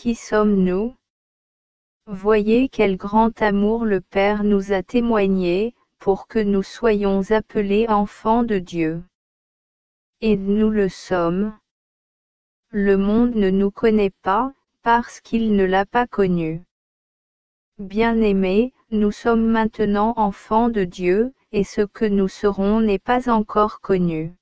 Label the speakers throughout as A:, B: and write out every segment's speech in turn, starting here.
A: qui sommes-nous? Voyez quel grand amour le Père nous a témoigné, pour que nous soyons appelés enfants de Dieu. Et nous le sommes. Le monde ne nous connaît pas, parce qu'il ne l'a pas connu. Bien-aimés, nous sommes maintenant enfants de Dieu, et ce que nous serons n'est pas encore connu.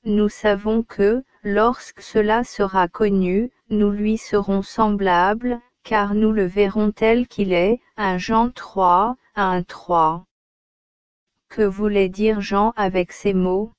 A: Nous savons que, lorsque cela sera connu, nous lui serons semblables, car nous le verrons tel qu'il est. 1 Jean 3, 1-3. Que voulait dire Jean avec ces mots?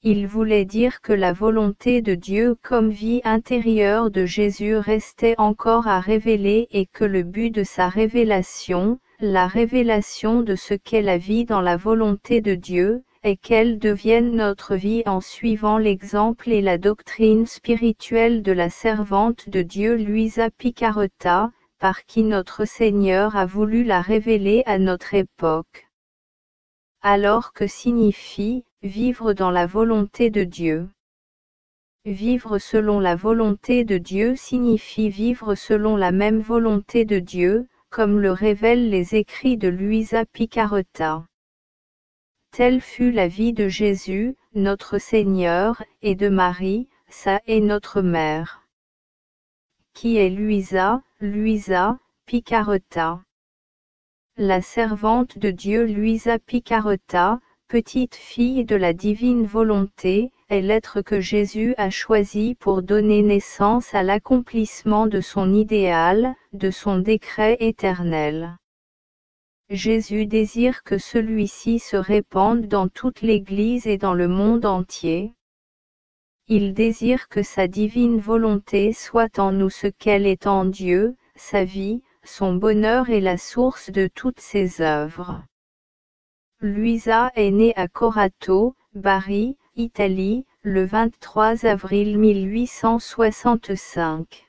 A: Il voulait dire que la volonté de Dieu comme vie intérieure de Jésus restait encore à révéler et que le but de sa révélation, la révélation de ce qu'est la vie dans la volonté de Dieu, est qu'elle devienne notre vie en suivant l'exemple et la doctrine spirituelle de la servante de Dieu Luisa Piccarreta, par qui notre Seigneur a voulu la révéler à notre époque. Alors que signifie vivre dans la volonté de Dieu? Vivre selon la volonté de Dieu signifie vivre selon la même volonté de Dieu, comme le révèlent les écrits de Luisa Piccarreta. Telle fut la vie de Jésus, notre Seigneur, et de Marie, sa et notre mère. Qui est Luisa? Luisa Piccarreta. La servante de Dieu Luisa Piccarreta, petite fille de la divine volonté, est l'être que Jésus a choisi pour donner naissance à l'accomplissement de son idéal, de son décret éternel. Jésus désire que celui-ci se répande dans toute l'Église et dans le monde entier. Il désire que sa divine volonté soit en nous ce qu'elle est en Dieu, sa vie, son bonheur est la source de toutes ses œuvres. Luisa est née à Corato, Bari, Italie, le 23 avril 1865.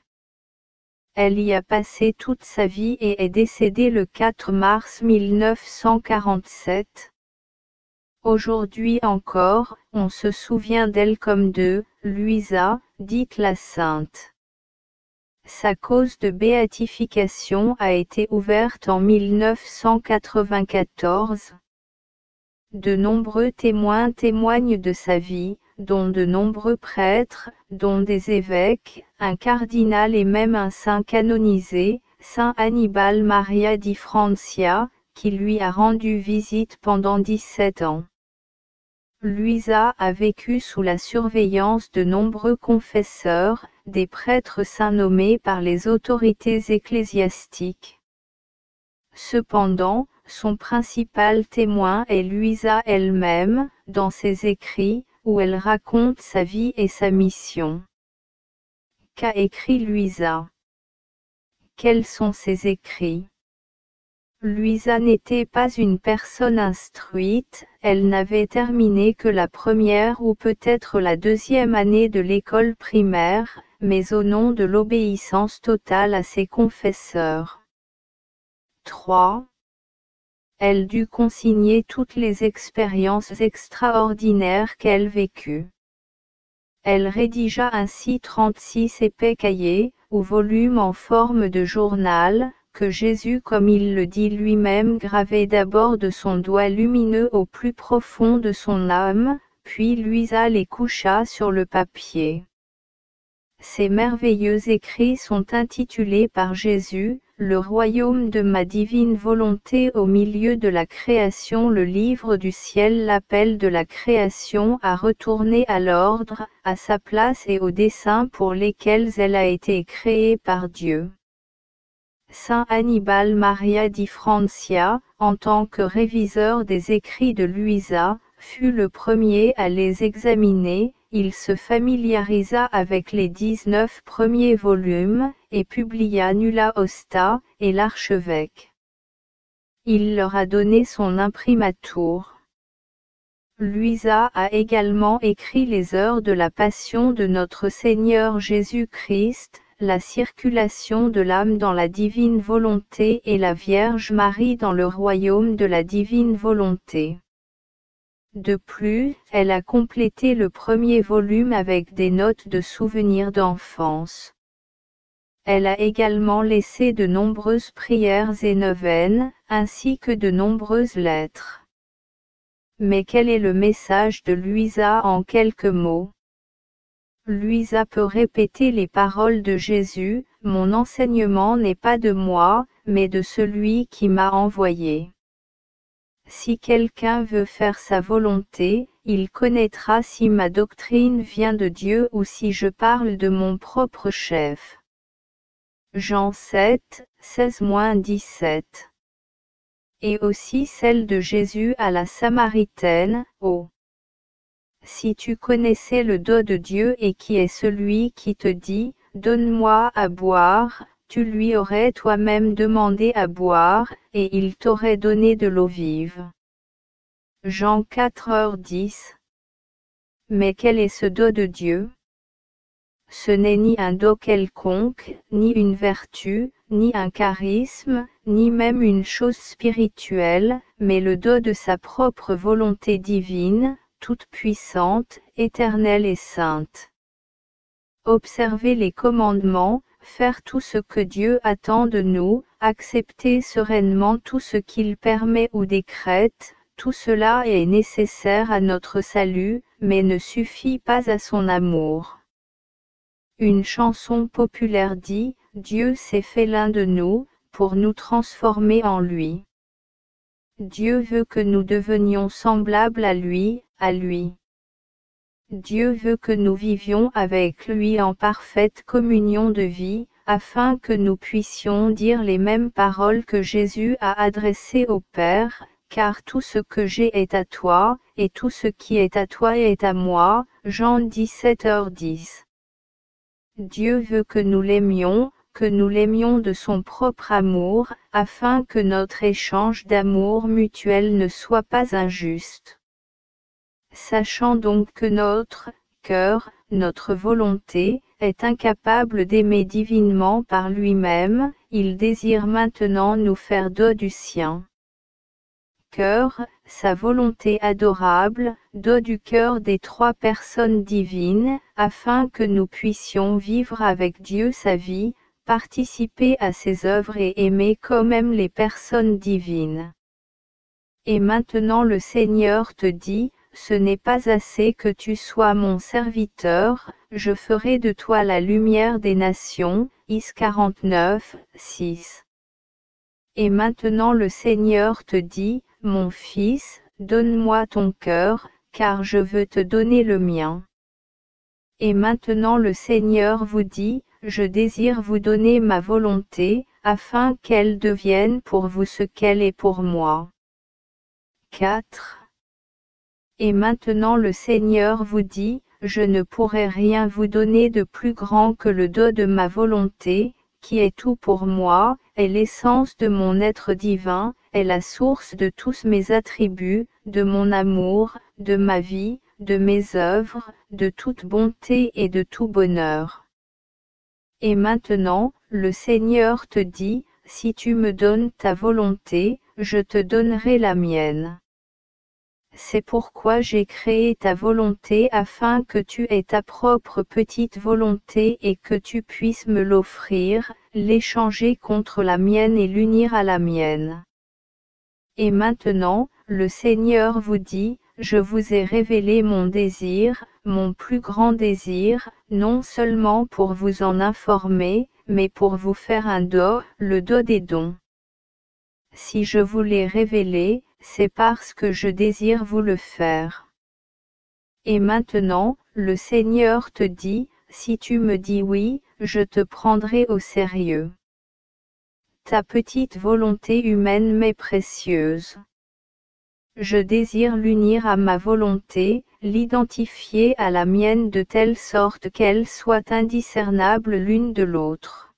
A: Elle y a passé toute sa vie et est décédée le 4 mars 1947. Aujourd'hui encore, on se souvient d'elle comme de Luisa, dite la Sainte. Sa cause de béatification a été ouverte en 1994. De nombreux témoins témoignent de sa vie, dont de nombreux prêtres, dont des évêques, un cardinal et même un saint canonisé, saint Annibale Maria di Francia, qui lui a rendu visite pendant 17 ans. Luisa a vécu sous la surveillance de nombreux confesseurs, des prêtres saints nommés par les autorités ecclésiastiques. Cependant, son principal témoin est Luisa elle-même, dans ses écrits, où elle raconte sa vie et sa mission. Qu'a écrit Luisa? Quels sont ses écrits? Luisa n'était pas une personne instruite, elle n'avait terminé que la première ou peut-être la deuxième année de l'école primaire, mais au nom de l'obéissance totale à ses confesseurs. 3. Elle dut consigner toutes les expériences extraordinaires qu'elle vécut. Elle rédigea ainsi 36 épais cahiers, ou volumes en forme de journal, que Jésus comme il le dit lui-même gravait d'abord de son doigt lumineux au plus profond de son âme, puis Luisa les coucha sur le papier. Ces merveilleux écrits sont intitulés par Jésus, Le royaume de ma divine volonté au milieu de la création. Le livre du ciel l'appel de la création à retourner à l'ordre, à sa place et aux desseins pour lesquels elle a été créée par Dieu. Saint Annibale Maria di Francia, en tant que réviseur des écrits de Luisa, fut le premier à les examiner. Il se familiarisa avec les 19 premiers volumes, et publia Nulla Osta, et l'archevêque. Il leur a donné son imprimatur. Luisa a également écrit les heures de la passion de notre Seigneur Jésus-Christ, la circulation de l'âme dans la divine volonté et la Vierge Marie dans le royaume de la divine volonté. De plus, elle a complété le premier volume avec des notes de souvenirs d'enfance. Elle a également laissé de nombreuses prières et neuvaines, ainsi que de nombreuses lettres. Mais quel est le message de Louisa en quelques mots? Louisa peut répéter les paroles de Jésus, « Mon enseignement n'est pas de moi, mais de celui qui m'a envoyé. » Si quelqu'un veut faire sa volonté, il connaîtra si ma doctrine vient de Dieu ou si je parle de mon propre chef. Jean 7, 16-17. Et aussi celle de Jésus à la Samaritaine, « Oh! Si tu connaissais le don de Dieu et qui est celui qui te dit, donne-moi à boire, tu lui aurais toi-même demandé à boire, et il t'aurait donné de l'eau vive. » Jean 4h10. Mais quel est ce don de Dieu? Ce n'est ni un don quelconque, ni une vertu, ni un charisme, ni même une chose spirituelle, mais le don de sa propre volonté divine, toute puissante, éternelle et sainte. Observer les commandements, faire tout ce que Dieu attend de nous, accepter sereinement tout ce qu'il permet ou décrète, tout cela est nécessaire à notre salut, mais ne suffit pas à son amour. Une chanson populaire dit, « Dieu s'est fait l'un de nous, pour nous transformer en lui. » Dieu veut que nous devenions semblables à lui, à lui. Dieu veut que nous vivions avec lui en parfaite communion de vie, afin que nous puissions dire les mêmes paroles que Jésus a adressées au Père, car tout ce que j'ai est à toi, et tout ce qui est à toi est à moi. Jean 17h10. Dieu veut que nous l'aimions de son propre amour, afin que notre échange d'amour mutuel ne soit pas injuste. Sachant donc que notre cœur, notre volonté, est incapable d'aimer divinement par lui-même, il désire maintenant nous faire don du sien. Cœur, sa volonté adorable, don du cœur des trois personnes divines, afin que nous puissions vivre avec Dieu sa vie, participer à ses œuvres et aimer comme aiment les personnes divines. Et maintenant le Seigneur te dit, ce n'est pas assez que tu sois mon serviteur, je ferai de toi la lumière des nations. Is 49, 6. Et maintenant le Seigneur te dit, mon fils, donne-moi ton cœur, car je veux te donner le mien. Et maintenant le Seigneur vous dit, je désire vous donner ma volonté, afin qu'elle devienne pour vous ce qu'elle est pour moi. 4. Et maintenant le Seigneur vous dit, je ne pourrai rien vous donner de plus grand que le don de ma volonté, qui est tout pour moi, est l'essence de mon être divin, est la source de tous mes attributs, de mon amour, de ma vie, de mes œuvres, de toute bonté et de tout bonheur. Et maintenant, le Seigneur te dit, si tu me donnes ta volonté, je te donnerai la mienne. C'est pourquoi j'ai créé ta volonté afin que tu aies ta propre petite volonté et que tu puisses me l'offrir, l'échanger contre la mienne et l'unir à la mienne. Et maintenant, le Seigneur vous dit, je vous ai révélé mon désir, mon plus grand désir, non seulement pour vous en informer, mais pour vous faire un don, le don des dons. Si je vous l'ai révélé, c'est parce que je désire vous le faire. Et maintenant, le Seigneur te dit, si tu me dis oui, je te prendrai au sérieux. Ta petite volonté humaine m'est précieuse. Je désire l'unir à ma volonté, l'identifier à la mienne de telle sorte qu'elles soient indiscernables l'une de l'autre.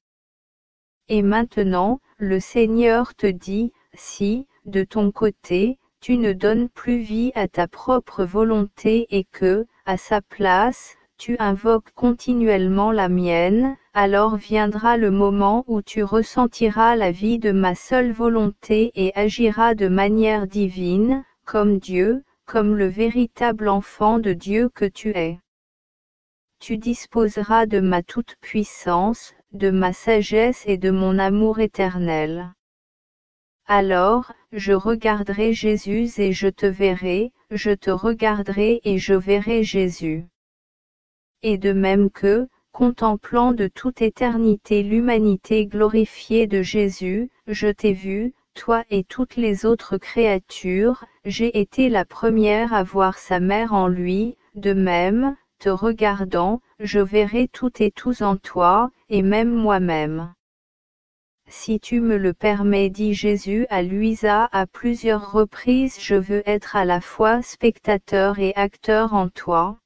A: Et maintenant, le Seigneur te dit, si, de ton côté, tu ne donnes plus vie à ta propre volonté et que, à sa place, tu invoques continuellement la mienne, alors viendra le moment où tu ressentiras la vie de ma seule volonté et agiras de manière divine, comme Dieu, comme le véritable enfant de Dieu que tu es. Tu disposeras de ma toute-puissance, de ma sagesse et de mon amour éternel. Alors, je regarderai Jésus et je te verrai, je te regarderai et je verrai Jésus. Et de même que, contemplant de toute éternité l'humanité glorifiée de Jésus, je t'ai vu, toi et toutes les autres créatures, j'ai été la première à voir sa mère en lui, de même, te regardant, je verrai toutes et tous en toi, et même moi-même. Si tu me le permets, dit Jésus à Louisa à plusieurs reprises, je veux être à la fois spectateur et acteur en toi.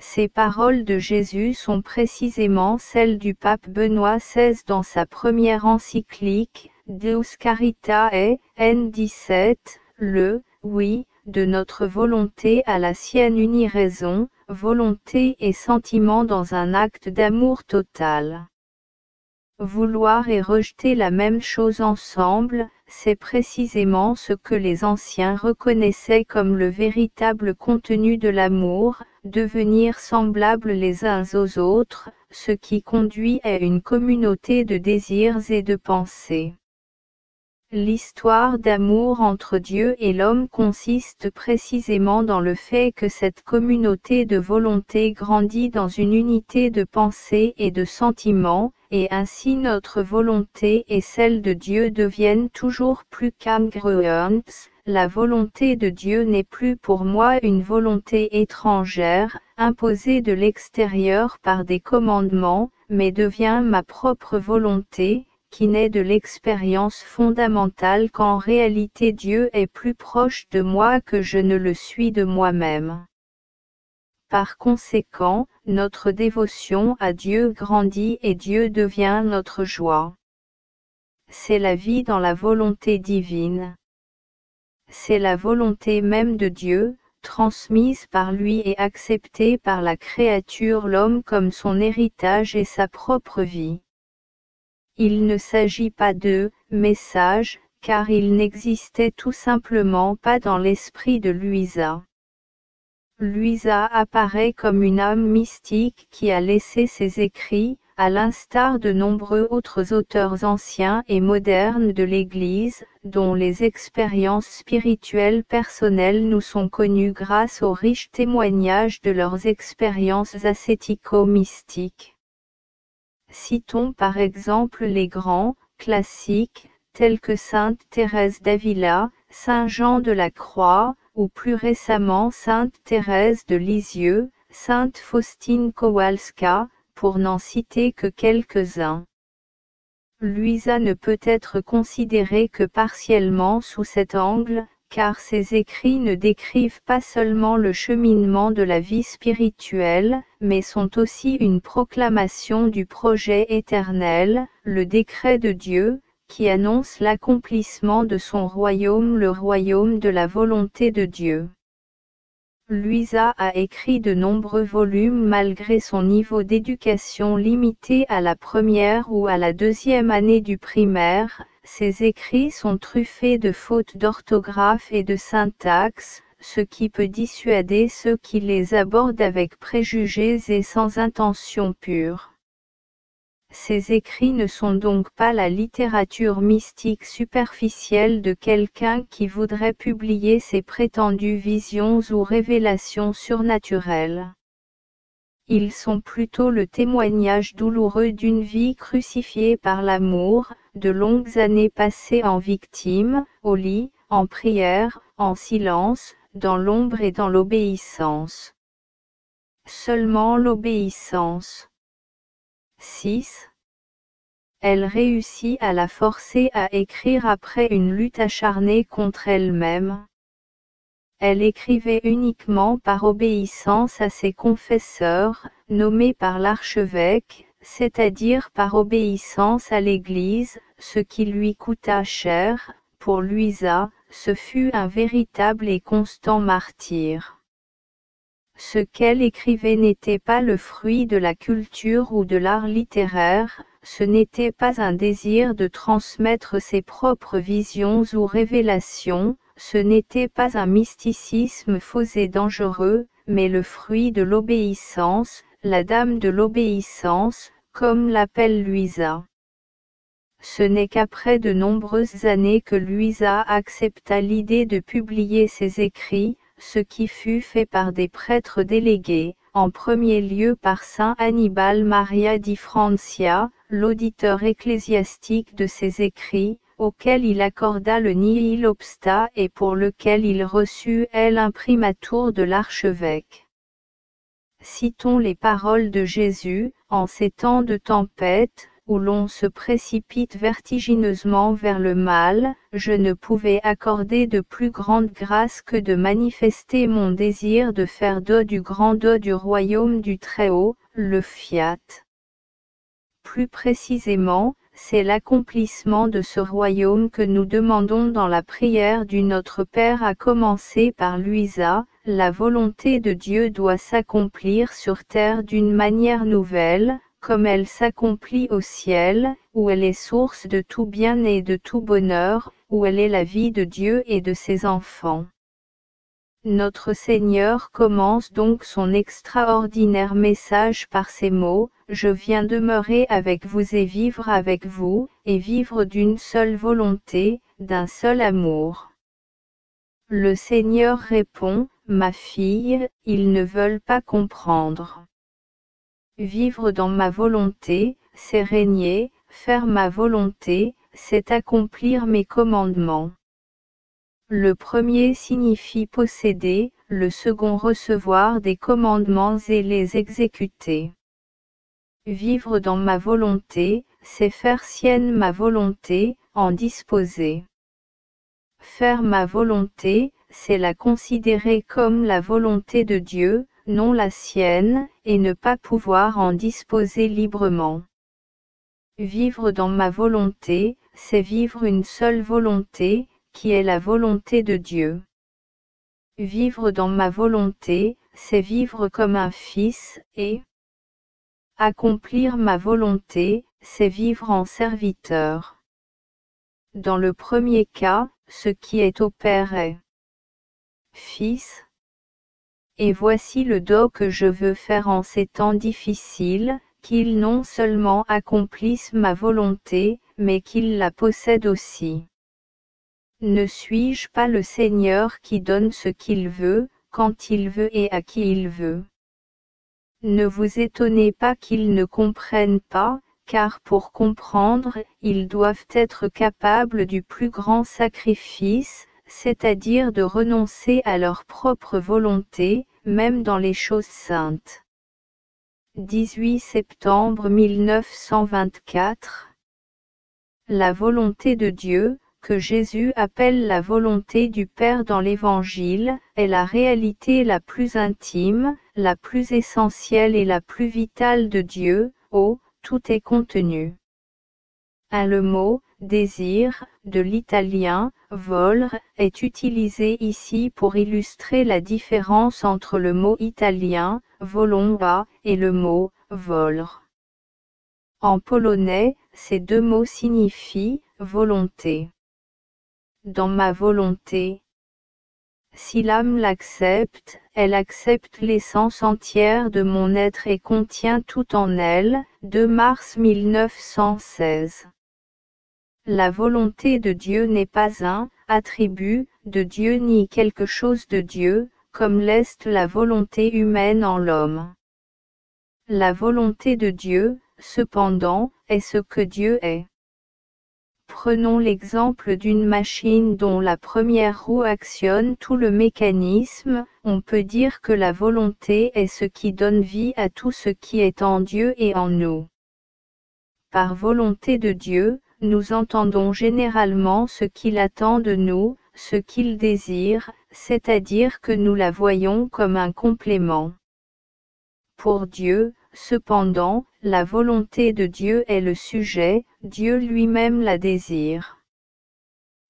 A: Ces paroles de Jésus sont précisément celles du pape Benoît XVI dans sa première encyclique, Deus Caritae, N17, le « oui » de notre volonté à la sienne unie raison, volonté et sentiment dans un acte d'amour total. Vouloir et rejeter la même chose ensemble, c'est précisément ce que les anciens reconnaissaient comme le véritable contenu de l'amour, devenir semblables les uns aux autres, ce qui conduit à une communauté de désirs et de pensées. L'histoire d'amour entre Dieu et l'homme consiste précisément dans le fait que cette communauté de volonté grandit dans une unité de pensée et de sentiments, et ainsi notre volonté et celle de Dieu deviennent toujours plus congruentes. La volonté de Dieu n'est plus pour moi une volonté étrangère, imposée de l'extérieur par des commandements, mais devient ma propre volonté, qui naît de l'expérience fondamentale qu'en réalité Dieu est plus proche de moi que je ne le suis de moi-même. Par conséquent, notre dévotion à Dieu grandit et Dieu devient notre joie. C'est la vie dans la volonté divine. C'est la volonté même de Dieu, transmise par lui et acceptée par la créature l'homme comme son héritage et sa propre vie. Il ne s'agit pas de « message », car il n'existait tout simplement pas dans l'esprit de Louisa. Louisa apparaît comme une âme mystique qui a laissé ses écrits, à l'instar de nombreux autres auteurs anciens et modernes de l'Église, dont les expériences spirituelles personnelles nous sont connues grâce aux riches témoignages de leurs expériences ascético-mystiques. Citons par exemple les grands classiques, tels que Sainte Thérèse d'Avila, Saint Jean de la Croix, ou plus récemment Sainte Thérèse de Lisieux, Sainte Faustine Kowalska, pour n'en citer que quelques-uns. Louisa ne peut être considérée que partiellement sous cet angle, car ses écrits ne décrivent pas seulement le cheminement de la vie spirituelle, mais sont aussi une proclamation du projet éternel, le décret de Dieu, qui annonce l'accomplissement de son royaume, le royaume de la volonté de Dieu. Louisa a écrit de nombreux volumes malgré son niveau d'éducation limité à la première ou à la deuxième année du primaire. Ses écrits sont truffés de fautes d'orthographe et de syntaxe, ce qui peut dissuader ceux qui les abordent avec préjugés et sans intention pure. Ces écrits ne sont donc pas la littérature mystique superficielle de quelqu'un qui voudrait publier ses prétendues visions ou révélations surnaturelles. Ils sont plutôt le témoignage douloureux d'une vie crucifiée par l'amour, de longues années passées en victime, au lit, en prière, en silence, dans l'ombre et dans l'obéissance. Seulement l'obéissance. 6. Elle réussit à la forcer à écrire après une lutte acharnée contre elle-même. Elle écrivait uniquement par obéissance à ses confesseurs, nommés par l'archevêque, c'est-à-dire par obéissance à l'Église, ce qui lui coûta cher. Pour Louisa, ce fut un véritable et constant martyre. Ce qu'elle écrivait n'était pas le fruit de la culture ou de l'art littéraire, ce n'était pas un désir de transmettre ses propres visions ou révélations, ce n'était pas un mysticisme faux et dangereux, mais le fruit de l'obéissance, la dame de l'obéissance, comme l'appelle Luisa. Ce n'est qu'après de nombreuses années que Luisa accepta l'idée de publier ses écrits, ce qui fut fait par des prêtres délégués, en premier lieu par saint Annibal Maria di Francia, l'auditeur ecclésiastique de ses écrits, auquel il accorda le nihil obsta et pour lequel il reçut l'imprimatur de l'archevêque. Citons les paroles de Jésus, en ces temps de tempête, où l'on se précipite vertigineusement vers le mal, je ne pouvais accorder de plus grande grâce que de manifester mon désir de faire don du grand don du royaume du Très-Haut, le Fiat. Plus précisément, c'est l'accomplissement de ce royaume que nous demandons dans la prière du Notre Père à commencer par Luisa. La volonté de Dieu doit s'accomplir sur terre d'une manière nouvelle, comme elle s'accomplit au ciel, où elle est source de tout bien et de tout bonheur, où elle est la vie de Dieu et de ses enfants. Notre Seigneur commence donc son extraordinaire message par ces mots, « Je viens demeurer avec vous et vivre avec vous, et vivre d'une seule volonté, d'un seul amour. » Le Seigneur répond, « Ma fille, ils ne veulent pas comprendre. Vivre dans ma volonté, c'est régner, faire ma volonté, c'est accomplir mes commandements. » Le premier signifie posséder, le second recevoir des commandements et les exécuter. Vivre dans ma volonté, c'est faire sienne ma volonté, en disposer. Faire ma volonté, c'est la considérer comme la volonté de Dieu, non la sienne, et ne pas pouvoir en disposer librement. Vivre dans ma volonté, c'est vivre une seule volonté, qui est la volonté de Dieu. Vivre dans ma volonté, c'est vivre comme un fils, et accomplir ma volonté, c'est vivre en serviteur. Dans le premier cas, ce qui est au Père est Fils. Et voici le don que je veux faire en ces temps difficiles, qu'ils non seulement accomplissent ma volonté, mais qu'ils la possèdent aussi. Ne suis-je pas le Seigneur qui donne ce qu'il veut, quand il veut et à qui il veut? Ne vous étonnez pas qu'ils ne comprennent pas, car pour comprendre, ils doivent être capables du plus grand sacrifice, c'est-à-dire de renoncer à leur propre volonté, même dans les choses saintes. 18 septembre 1924. La volonté de Dieu, que Jésus appelle la volonté du Père dans l'Évangile, est la réalité la plus intime, la plus essentielle et la plus vitale de Dieu, où tout est contenu. Le mot « désir » de l'italien « volere » est utilisé ici pour illustrer la différence entre le mot italien « volonta » et le mot « volere ». En polonais, ces deux mots signifient « volonté ». Dans ma volonté. Si l'âme l'accepte, elle accepte l'essence entière de mon être et contient tout en elle. 2 mars 1916. La volonté de Dieu n'est pas un attribut de Dieu ni quelque chose de Dieu, comme l'est la volonté humaine en l'homme. La volonté de Dieu, cependant, est ce que Dieu est. Prenons l'exemple d'une machine dont la première roue actionne tout le mécanisme, on peut dire que la volonté est ce qui donne vie à tout ce qui est en Dieu et en nous. Par volonté de Dieu, nous entendons généralement ce qu'il attend de nous, ce qu'il désire, c'est-à-dire que nous la voyons comme un complément. Pour Dieu, cependant, la volonté de Dieu est le sujet, Dieu lui-même la désire.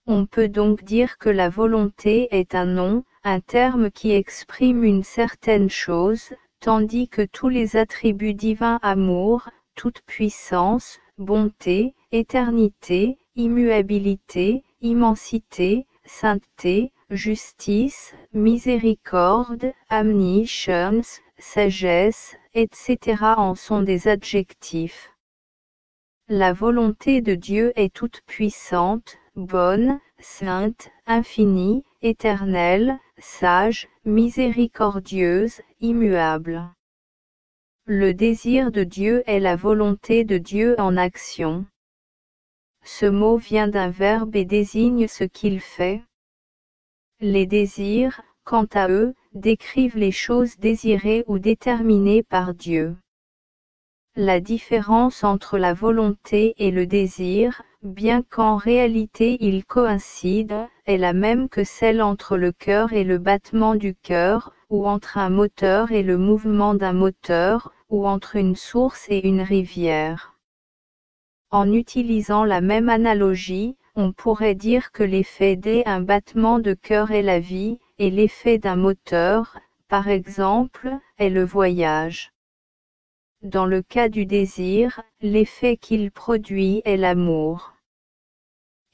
A: On peut donc dire que la volonté est un nom, un terme qui exprime une certaine chose, tandis que tous les attributs divins amour, toute puissance, bonté, éternité, immuabilité, immensité, sainteté, justice, miséricorde, omniscience, sagesse, etc. en sont des adjectifs. La volonté de Dieu est toute puissante, bonne, sainte, infinie, éternelle, sage, miséricordieuse, immuable. Le désir de Dieu est la volonté de Dieu en action. Ce mot vient d'un verbe et désigne ce qu'il fait. Les désirs, quant à eux, décrivent les choses désirées ou déterminées par Dieu. La différence entre la volonté et le désir, bien qu'en réalité ils coïncident, est la même que celle entre le cœur et le battement du cœur, ou entre un moteur et le mouvement d'un moteur, ou entre une source et une rivière. En utilisant la même analogie, on pourrait dire que l'effet d'un battement de cœur est la vie, et l'effet d'un moteur, par exemple, est le voyage. Dans le cas du désir, l'effet qu'il produit est l'amour.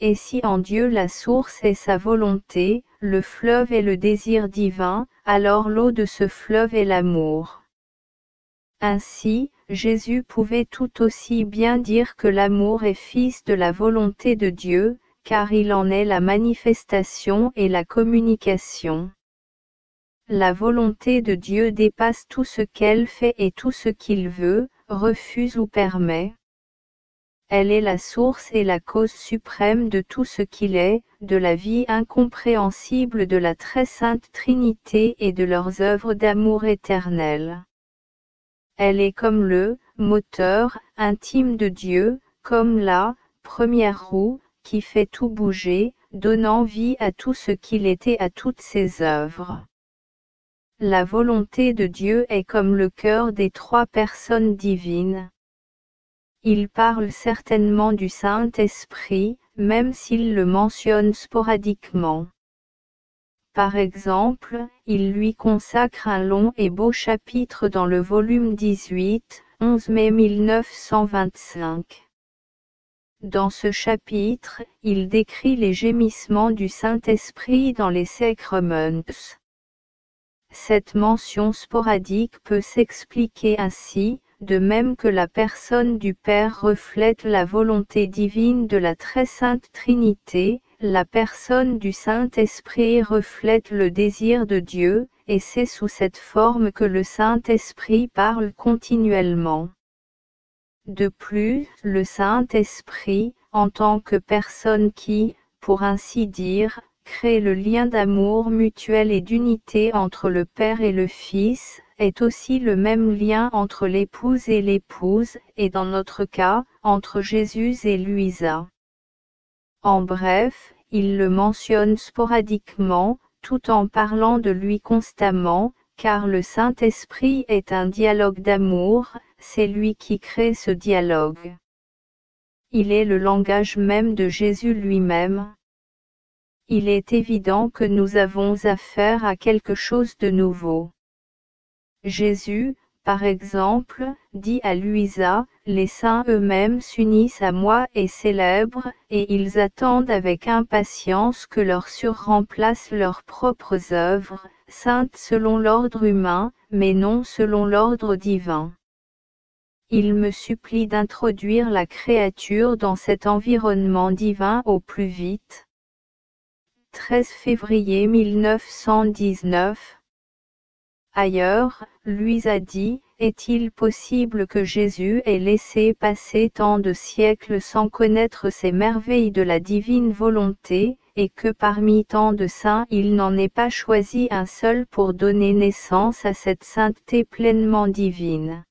A: Et si en Dieu la source est sa volonté, le fleuve est le désir divin, alors l'eau de ce fleuve est l'amour. Ainsi, Jésus pouvait tout aussi bien dire que l'amour est fils de la volonté de Dieu, car il en est la manifestation et la communication. La volonté de Dieu dépasse tout ce qu'elle fait et tout ce qu'il veut, refuse ou permet. Elle est la source et la cause suprême de tout ce qu'il est, de la vie incompréhensible de la très sainte Trinité et de leurs œuvres d'amour éternel. Elle est comme le moteur intime de Dieu, comme la première roue qui fait tout bouger, donnant vie à tout ce qu'il était à toutes ses œuvres. La volonté de Dieu est comme le cœur des trois personnes divines. Il parle certainement du Saint-Esprit, même s'il le mentionne sporadiquement. Par exemple, il lui consacre un long et beau chapitre dans le volume 18, 11 mai 1925. Dans ce chapitre, il décrit les gémissements du Saint-Esprit dans les sacraments. Cette mention sporadique peut s'expliquer ainsi, de même que la personne du Père reflète la volonté divine de la très sainte Trinité, la personne du Saint-Esprit reflète le désir de Dieu, et c'est sous cette forme que le Saint-Esprit parle continuellement. De plus, le Saint-Esprit, en tant que personne qui, pour ainsi dire, crée le lien d'amour mutuel et d'unité entre le Père et le Fils, est aussi le même lien entre l'épouse et l'épouse, et dans notre cas, entre Jésus et Louisa. En bref, il le mentionne sporadiquement, tout en parlant de lui constamment, car le Saint-Esprit est un dialogue d'amour, c'est lui qui crée ce dialogue. Il est le langage même de Jésus lui-même. Il est évident que nous avons affaire à quelque chose de nouveau. Jésus, par exemple, dit à Louisa, « Les saints eux-mêmes s'unissent à moi et célèbrent, et ils attendent avec impatience que leur surremplace leurs propres œuvres, saintes selon l'ordre humain, mais non selon l'ordre divin. » Il me supplie d'introduire la créature dans cet environnement divin au plus vite. 13 février 1919. Ailleurs, Louisa dit, « Est-il possible que Jésus ait laissé passer tant de siècles sans connaître ces merveilles de la divine volonté, et que parmi tant de saints il n'en ait pas choisi un seul pour donner naissance à cette sainteté pleinement divine ?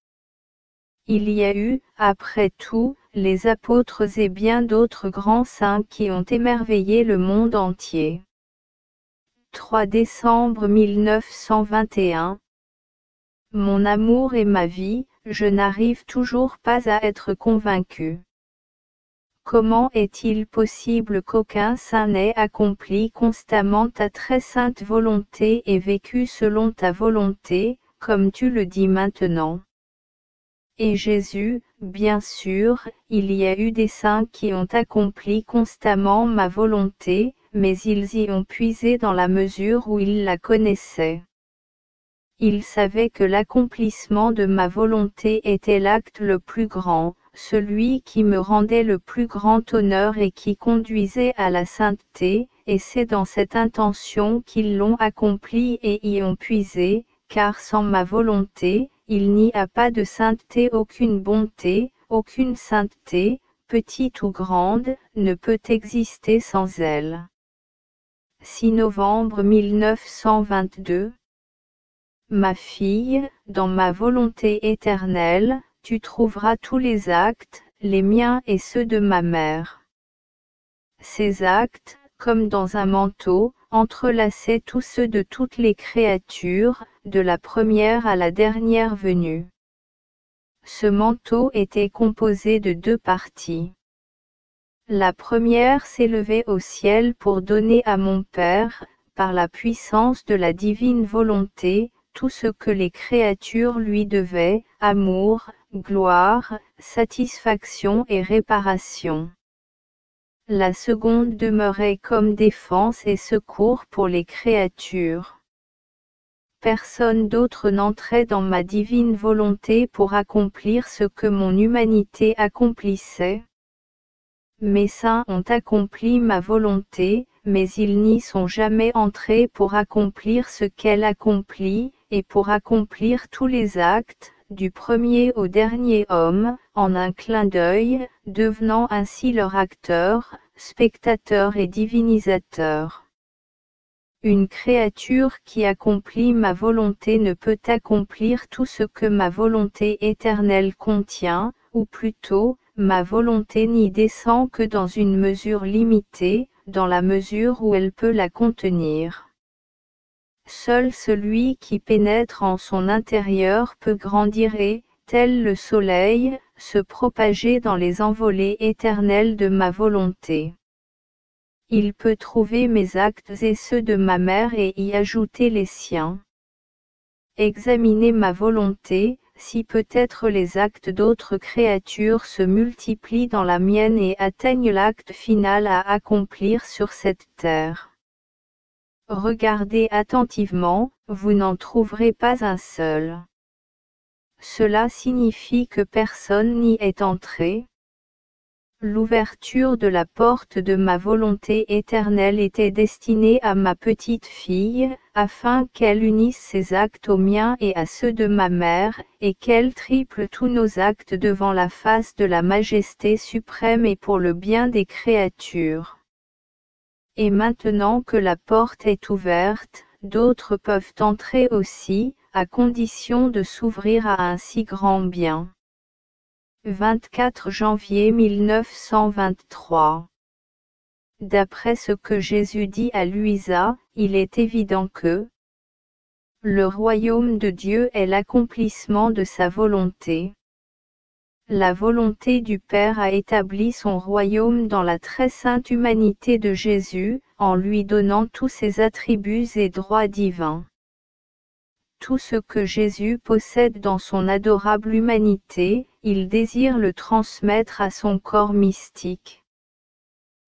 A: Il y a eu, après tout, les apôtres et bien d'autres grands saints qui ont émerveillé le monde entier. » 3 décembre 1921. Mon amour et ma vie, je n'arrive toujours pas à être convaincu. Comment est-il possible qu'aucun saint n'ait accompli constamment ta très sainte volonté et vécu selon ta volonté, comme tu le dis maintenant? Et Jésus, bien sûr, il y a eu des saints qui ont accompli constamment ma volonté, mais ils y ont puisé dans la mesure où ils la connaissaient. Il savait que l'accomplissement de ma volonté était l'acte le plus grand, celui qui me rendait le plus grand honneur et qui conduisait à la sainteté, et c'est dans cette intention qu'ils l'ont accompli et y ont puisé, car sans ma volonté, il n'y a pas de sainteté, aucune bonté, aucune sainteté, petite ou grande, ne peut exister sans elle. 6 novembre 1922. Ma fille, dans ma volonté éternelle, tu trouveras tous les actes, les miens et ceux de ma mère. Ces actes, comme dans un manteau, entrelaçaient tous ceux de toutes les créatures, de la première à la dernière venue. Ce manteau était composé de 2 parties. La première s'élevait au ciel pour donner à mon Père, par la puissance de la divine volonté, tout ce que les créatures lui devaient, amour, gloire, satisfaction et réparation. La seconde demeurait comme défense et secours pour les créatures. Personne d'autre n'entrait dans ma divine volonté pour accomplir ce que mon humanité accomplissait. Mes saints ont accompli ma volonté, mais ils n'y sont jamais entrés pour accomplir ce qu'elle accomplit, et pour accomplir tous les actes, du premier au dernier homme, en un clin d'œil, devenant ainsi leur acteur, spectateur et divinisateur. Une créature qui accomplit ma volonté ne peut accomplir tout ce que ma volonté éternelle contient, ou plutôt, ma volonté n'y descend que dans une mesure limitée, dans la mesure où elle peut la contenir. Seul celui qui pénètre en son intérieur peut grandir et, tel le soleil, se propager dans les envolées éternelles de ma volonté. Il peut trouver mes actes et ceux de ma mère et y ajouter les siens. Examinez ma volonté, si peut-être les actes d'autres créatures se multiplient dans la mienne et atteignent l'acte final à accomplir sur cette terre. Regardez attentivement, vous n'en trouverez pas un seul. Cela signifie que personne n'y est entré. L'ouverture de la porte de ma volonté éternelle était destinée à ma petite fille, afin qu'elle unisse ses actes aux miens et à ceux de ma mère, et qu'elle triple tous nos actes devant la face de la majesté suprême et pour le bien des créatures. Et maintenant que la porte est ouverte, d'autres peuvent entrer aussi, à condition de s'ouvrir à un si grand bien. 24 janvier 1923. D'après ce que Jésus dit à Luisa, il est évident que le royaume de Dieu est l'accomplissement de sa volonté. La volonté du Père a établi son royaume dans la très sainte humanité de Jésus, en lui donnant tous ses attributs et droits divins. Tout ce que Jésus possède dans son adorable humanité, il désire le transmettre à son corps mystique.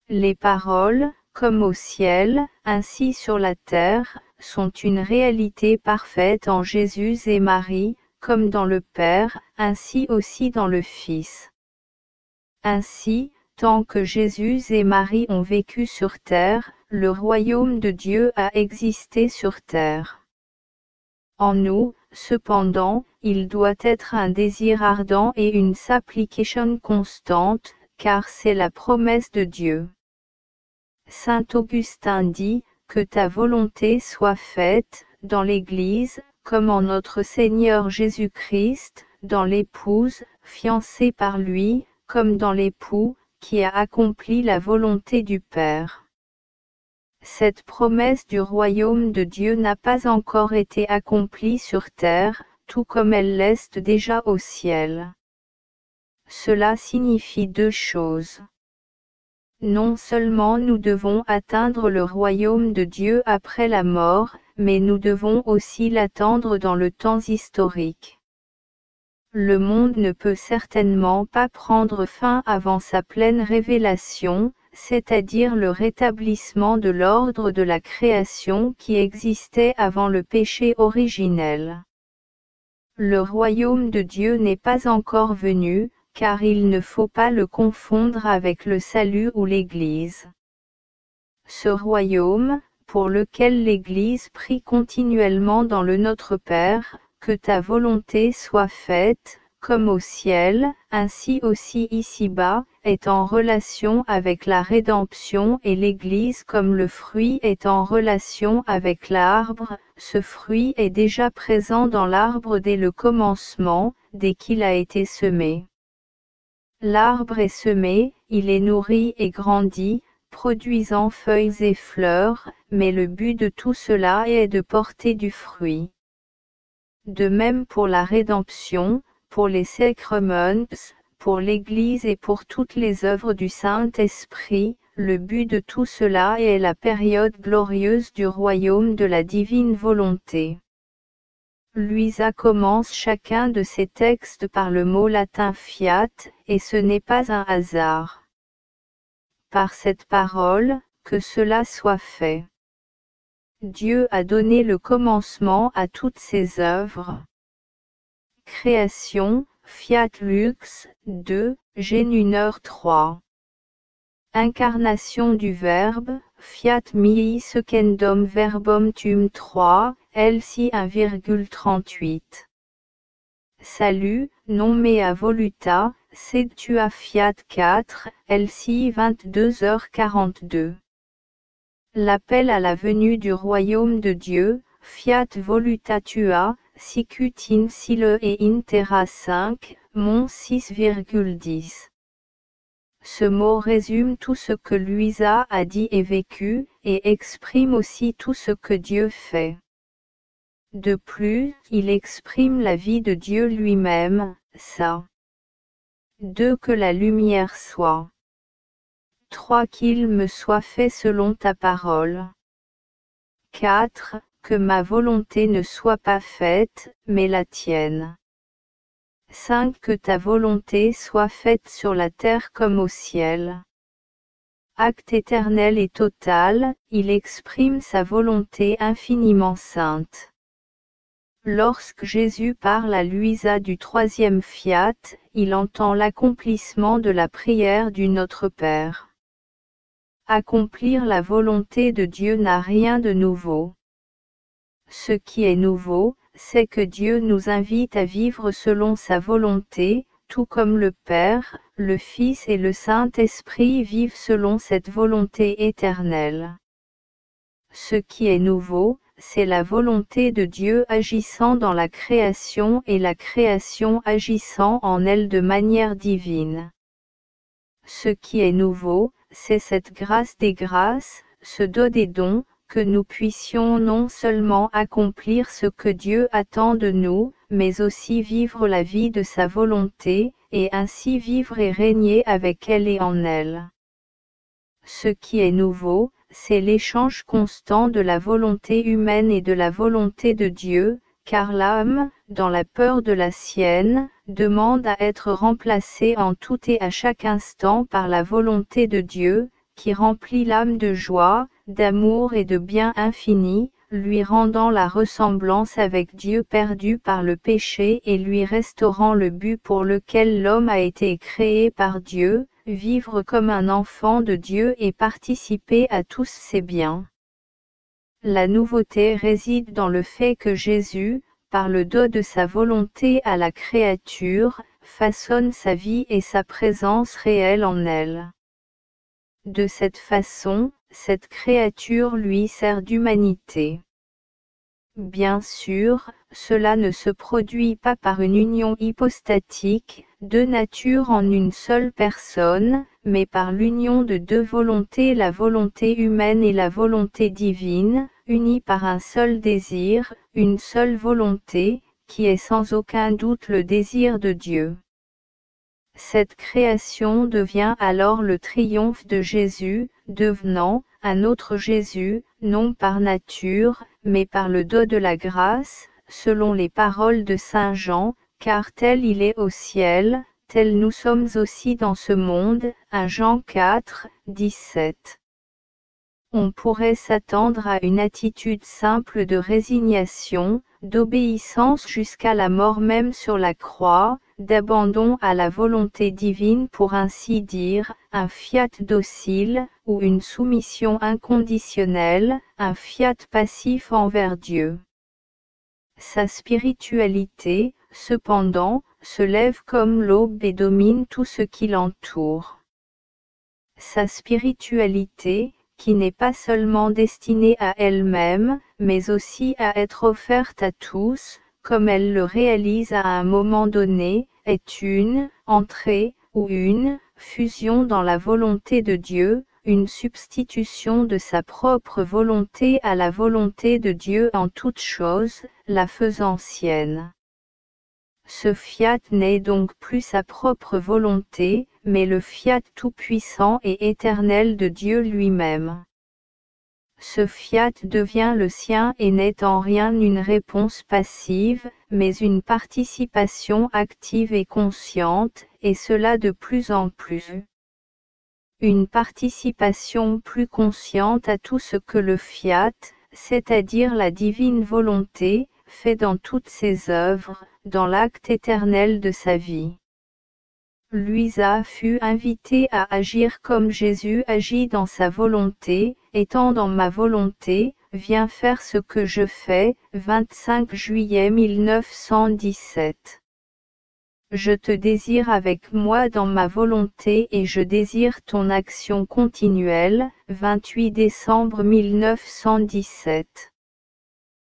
A: Les paroles, comme au ciel, ainsi sur la terre, sont une réalité parfaite en Jésus et Marie, comme dans le Père, ainsi aussi dans le Fils. Ainsi, tant que Jésus et Marie ont vécu sur terre, le royaume de Dieu a existé sur terre. En nous, cependant, il doit être un désir ardent et une supplication constante, car c'est la promesse de Dieu. Saint Augustin dit, que ta volonté soit faite, dans l'Église, comme en notre Seigneur Jésus-Christ, dans l'épouse, fiancée par lui, comme dans l'époux, qui a accompli la volonté du Père. Cette promesse du royaume de Dieu n'a pas encore été accomplie sur terre, tout comme elle l'est déjà au ciel. Cela signifie 2 choses. Non seulement nous devons atteindre le royaume de Dieu après la mort, mais nous devons aussi l'attendre dans le temps historique. Le monde ne peut certainement pas prendre fin avant sa pleine révélation, c'est-à-dire le rétablissement de l'ordre de la création qui existait avant le péché originel. Le royaume de Dieu n'est pas encore venu, car il ne faut pas le confondre avec le salut ou l'Église. Ce royaume, pour lequel l'Église prie continuellement dans le Notre Père, que ta volonté soit faite, comme au ciel, ainsi aussi ici-bas, est en relation avec la rédemption et l'Église comme le fruit est en relation avec l'arbre. Ce fruit est déjà présent dans l'arbre dès le commencement, dès qu'il a été semé. L'arbre est semé, il est nourri et grandit, produisant feuilles et fleurs, mais le but de tout cela est de porter du fruit. De même pour la rédemption, pour les sacrements, pour l'Église et pour toutes les œuvres du Saint-Esprit, le but de tout cela est la période glorieuse du royaume de la divine volonté. Luisa commence chacun de ces textes par le mot latin fiat, et ce n'est pas un hasard. Par cette parole, que cela soit fait. Dieu a donné le commencement à toutes ses œuvres. Création, Fiat Lux, 2, Génuneur 3. Incarnation du Verbe, Fiat mihi secundum verbum tuum 3, LC 1,38. Salut, non mea voluta, sed tua Fiat 4, LC 22h42. L'appel à la venue du royaume de Dieu, Fiat voluta tua, sicut in cielo et in terra 5, Mon 6,10. Ce mot résume tout ce que Luisa a dit et vécu, et exprime aussi tout ce que Dieu fait. De plus, il exprime la vie de Dieu lui-même, ça. 2. Que la lumière soit. 3. Qu'il me soit fait selon ta parole. 4. Que ma volonté ne soit pas faite, mais la tienne. 5. Que ta volonté soit faite sur la terre comme au ciel. Acte éternel et total, il exprime sa volonté infiniment sainte. Lorsque Jésus parle à Luisa du troisième fiat, il entend l'accomplissement de la prière du Notre Père. Accomplir la volonté de Dieu n'a rien de nouveau. Ce qui est nouveau, c'est que Dieu nous invite à vivre selon sa volonté, tout comme le Père, le Fils et le Saint-Esprit vivent selon cette volonté éternelle. Ce qui est nouveau, c'est la volonté de Dieu agissant dans la création et la création agissant en elle de manière divine. Ce qui est nouveau, c'est cette grâce des grâces, ce don des dons, que nous puissions non seulement accomplir ce que Dieu attend de nous, mais aussi vivre la vie de sa volonté, et ainsi vivre et régner avec elle et en elle. Ce qui est nouveau, c'est l'échange constant de la volonté humaine et de la volonté de Dieu, car l'âme, dans la peur de la sienne, demande à être remplacée en tout et à chaque instant par la volonté de Dieu, qui remplit l'âme de joie, d'amour et de bien infini, lui rendant la ressemblance avec Dieu perdue par le péché et lui restaurant le but pour lequel l'homme a été créé par Dieu, vivre comme un enfant de Dieu et participer à tous ses biens. La nouveauté réside dans le fait que Jésus, par le don de sa volonté à la créature, façonne sa vie et sa présence réelle en elle. De cette façon, cette créature lui sert d'humanité. Bien sûr, cela ne se produit pas par une union hypostatique, deux natures en une seule personne, mais par l'union de deux volontés, la volonté humaine et la volonté divine, unies par un seul désir, une seule volonté, qui est sans aucun doute le désir de Dieu. Cette création devient alors le triomphe de Jésus, devenant un autre Jésus, non par nature, mais par le don de la grâce, selon les paroles de Saint Jean, car tel il est au ciel, tels nous sommes aussi dans ce monde. 1 Jean 4, 17. On pourrait s'attendre à une attitude simple de résignation, d'obéissance jusqu'à la mort même sur la croix, d'abandon à la volonté divine pour ainsi dire, un fiat docile, ou une soumission inconditionnelle, un fiat passif envers Dieu. Sa spiritualité, cependant, se lève comme l'aube et domine tout ce qui l'entoure. Sa spiritualité, qui n'est pas seulement destinée à elle-même, mais aussi à être offerte à tous, comme elle le réalise à un moment donné, est une entrée, ou une fusion dans la volonté de Dieu, une substitution de sa propre volonté à la volonté de Dieu en toutes choses, la faisant sienne. Ce fiat n'est donc plus sa propre volonté, mais le fiat tout-puissant et éternel de Dieu lui-même. Ce fiat devient le sien et n'est en rien une réponse passive, mais une participation active et consciente, et cela de plus en plus. Une participation plus consciente à tout ce que le fiat, c'est-à-dire la divine volonté, fait dans toutes ses œuvres, dans l'acte éternel de sa vie. Luisa fut invitée à agir comme Jésus agit dans sa volonté, étant dans ma volonté, viens faire ce que je fais, 25 juillet 1917. Je te désire avec moi dans ma volonté et je désire ton action continuelle, 28 décembre 1917.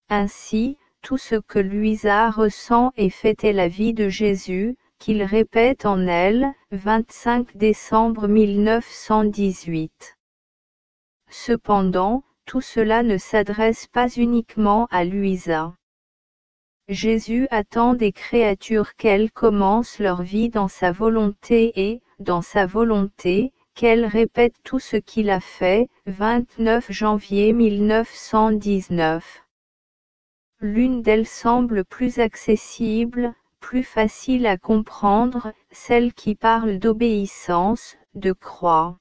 A: Ainsi, tout ce que Luisa ressent et fait est la vie de Jésus, qu'il répète en elle, 25 décembre 1918. Cependant, tout cela ne s'adresse pas uniquement à Luisa. Jésus attend des créatures qu'elles commencent leur vie dans sa volonté et, dans sa volonté, qu'elles répètent tout ce qu'il a fait, 29 janvier 1919. L'une d'elles semble plus accessible, plus facile à comprendre, celle qui parle d'obéissance, de croix.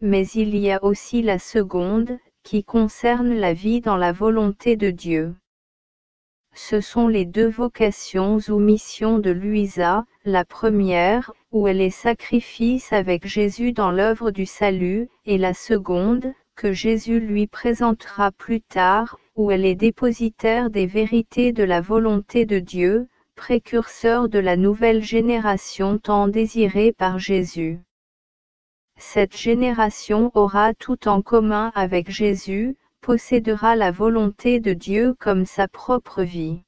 A: Mais il y a aussi la seconde, qui concerne la vie dans la volonté de Dieu. Ce sont les deux vocations ou missions de Luisa, la première, où elle est sacrifice avec Jésus dans l'œuvre du salut, et la seconde, que Jésus lui présentera plus tard, où elle est dépositaire des vérités de la volonté de Dieu, précurseur de la nouvelle génération tant désirée par Jésus. Cette génération aura tout en commun avec Jésus, possédera la volonté de Dieu comme sa propre vie.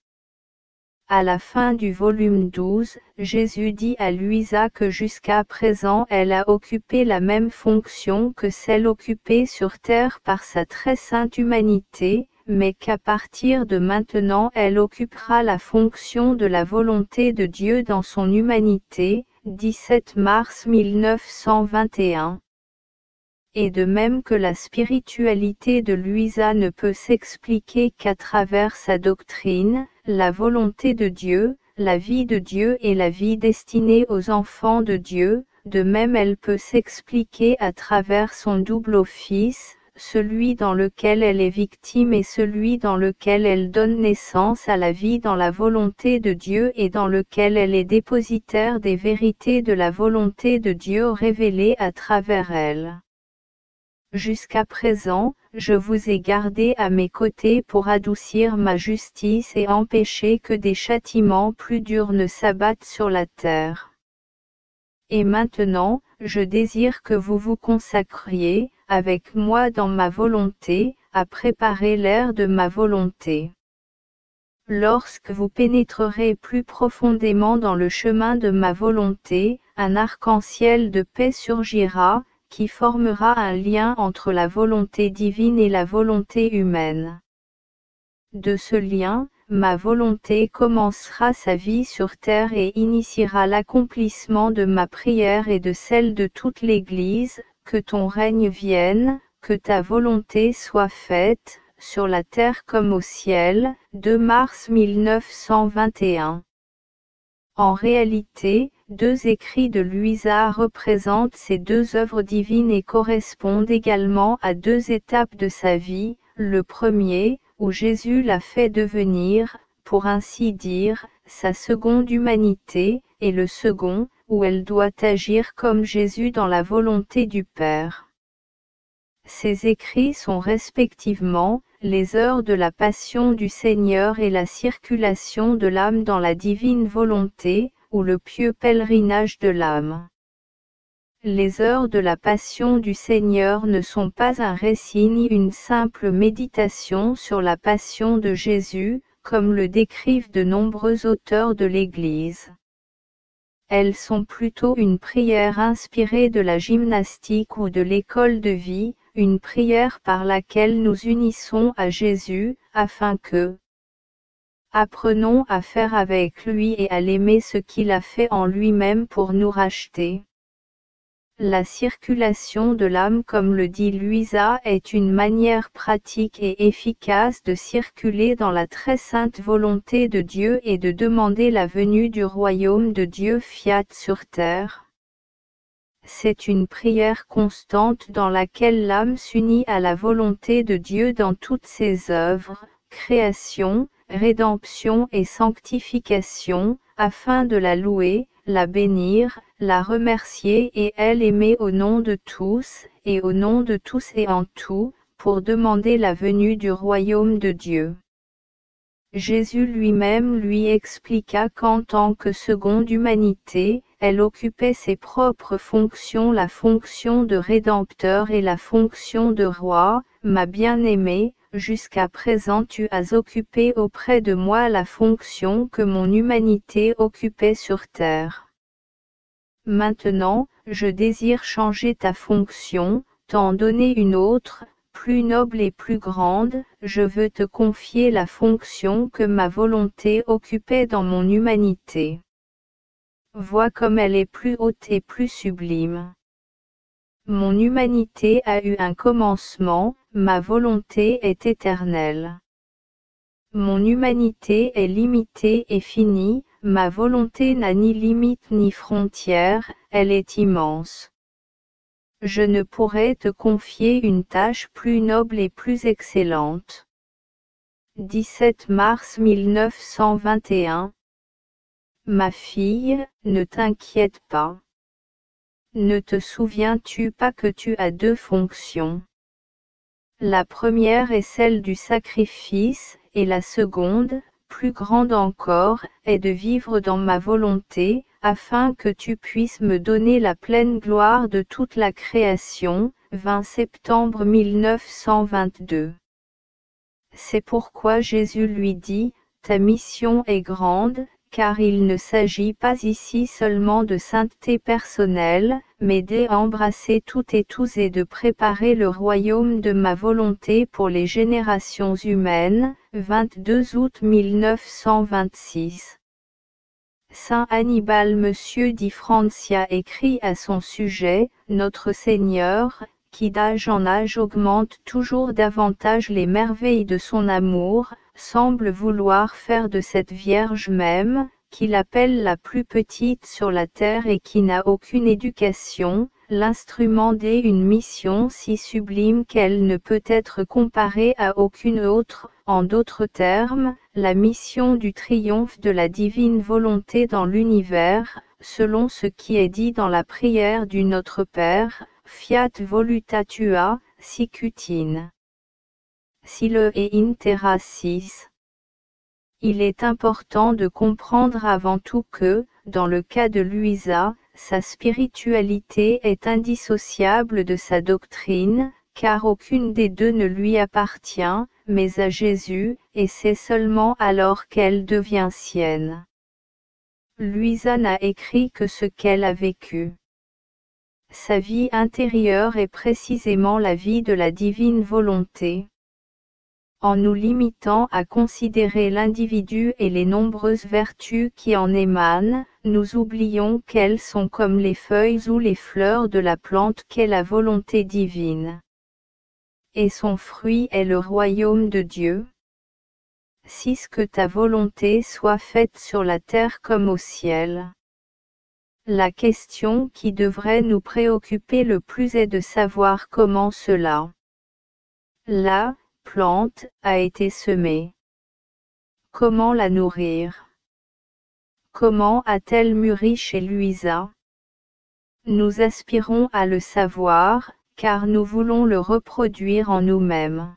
A: À la fin du volume 12, Jésus dit à Luisa que jusqu'à présent elle a occupé la même fonction que celle occupée sur terre par sa très sainte humanité, mais qu'à partir de maintenant elle occupera la fonction de la volonté de Dieu dans son humanité, 17 mars 1921. Et de même que la spiritualité de Luisa ne peut s'expliquer qu'à travers sa doctrine, la volonté de Dieu, la vie de Dieu et la vie destinée aux enfants de Dieu, de même elle peut s'expliquer à travers son double office, celui dans lequel elle est victime et celui dans lequel elle donne naissance à la vie dans la volonté de Dieu et dans lequel elle est dépositaire des vérités de la volonté de Dieu révélées à travers elle. Jusqu'à présent, je vous ai gardé à mes côtés pour adoucir ma justice et empêcher que des châtiments plus durs ne s'abattent sur la terre. Et maintenant, je désire que vous vous consacriez, avec moi dans ma volonté, à préparer l'ère de ma volonté. Lorsque vous pénétrerez plus profondément dans le chemin de ma volonté, un arc-en-ciel de paix surgira, qui formera un lien entre la volonté divine et la volonté humaine. De ce lien, ma volonté commencera sa vie sur terre et initiera l'accomplissement de ma prière et de celle de toute l'Église, que ton règne vienne, que ta volonté soit faite, sur la terre comme au ciel, 2 mars 1921. En réalité, deux écrits de Luisa représentent ces deux œuvres divines et correspondent également à deux étapes de sa vie, le premier, où Jésus l'a fait devenir, pour ainsi dire, sa seconde humanité, et le second, où elle doit agir comme Jésus dans la volonté du Père. Ces écrits sont respectivement, les heures de la passion du Seigneur et la circulation de l'âme dans la divine volonté, ou le pieux pèlerinage de l'âme. Les heures de la passion du Seigneur ne sont pas un récit ni une simple méditation sur la passion de Jésus, comme le décrivent de nombreux auteurs de l'Église. Elles sont plutôt une prière inspirée de la gymnastique ou de l'école de vie, une prière par laquelle nous unissons à Jésus, afin que apprenons à faire avec lui et à l'aimer ce qu'il a fait en lui-même pour nous racheter. La circulation de l'âme, comme le dit Luisa, est une manière pratique et efficace de circuler dans la très sainte volonté de Dieu et de demander la venue du royaume de Dieu fiat sur terre. C'est une prière constante dans laquelle l'âme s'unit à la volonté de Dieu dans toutes ses œuvres, création, rédemption et sanctification, afin de la louer, la bénir, la remercier et elle aimer au nom de tous, et au nom de tous et en tout, pour demander la venue du royaume de Dieu. Jésus lui-même lui expliqua qu'en tant que seconde humanité, elle occupait ses propres fonctions, la fonction de rédempteur et la fonction de roi. Ma bien-aimée, jusqu'à présent tu as occupé auprès de moi la fonction que mon humanité occupait sur terre. Maintenant, je désire changer ta fonction, t'en donner une autre, plus noble et plus grande, je veux te confier la fonction que ma volonté occupait dans mon humanité. Vois comme elle est plus haute et plus sublime. Mon humanité a eu un commencement, ma volonté est éternelle. Mon humanité est limitée et finie, ma volonté n'a ni limite ni frontière, elle est immense. Je ne pourrais te confier une tâche plus noble et plus excellente. 17 mars 1921. Ma fille, ne t'inquiète pas. Ne te souviens-tu pas que tu as deux fonctions? La première est celle du sacrifice, et la seconde, plus grande encore, est de vivre dans ma volonté, afin que tu puisses me donner la pleine gloire de toute la création. 20 septembre 1922. C'est pourquoi Jésus lui dit, ta mission est grande, car il ne s'agit pas ici seulement de sainteté personnelle, mais d'embrasser toutes et tous et de préparer le royaume de ma volonté pour les générations humaines. 22 août 1926. Saint Hannibal Monsieur Di Francia écrit à son sujet, Notre Seigneur, qui d'âge en âge augmente toujours davantage les merveilles de son amour, semble vouloir faire de cette Vierge même, qu'il appelle la plus petite sur la terre et qui n'a aucune éducation, l'instrument d'une mission si sublime qu'elle ne peut être comparée à aucune autre, en d'autres termes, la mission du triomphe de la divine volonté dans l'univers, selon ce qui est dit dans la prière du Notre Père, Fiat voluta tua, sicut in cielo et in terra sis. Il est important de comprendre avant tout que, dans le cas de Luisa, sa spiritualité est indissociable de sa doctrine, car aucune des deux ne lui appartient, mais à Jésus, et c'est seulement alors qu'elle devient sienne. Luisa n'a écrit que ce qu'elle a vécu. Sa vie intérieure est précisément la vie de la divine volonté. En nous limitant à considérer l'individu et les nombreuses vertus qui en émanent, nous oublions qu'elles sont comme les feuilles ou les fleurs de la plante qu'est la volonté divine. Et son fruit est le royaume de Dieu. 6. Que ta volonté soit faite sur la terre comme au ciel. La question qui devrait nous préoccuper le plus est de savoir comment cela. La plante a été semée. Comment la nourrir? Comment a-t-elle mûri chez Louisa? Nous aspirons à le savoir, car nous voulons le reproduire en nous-mêmes.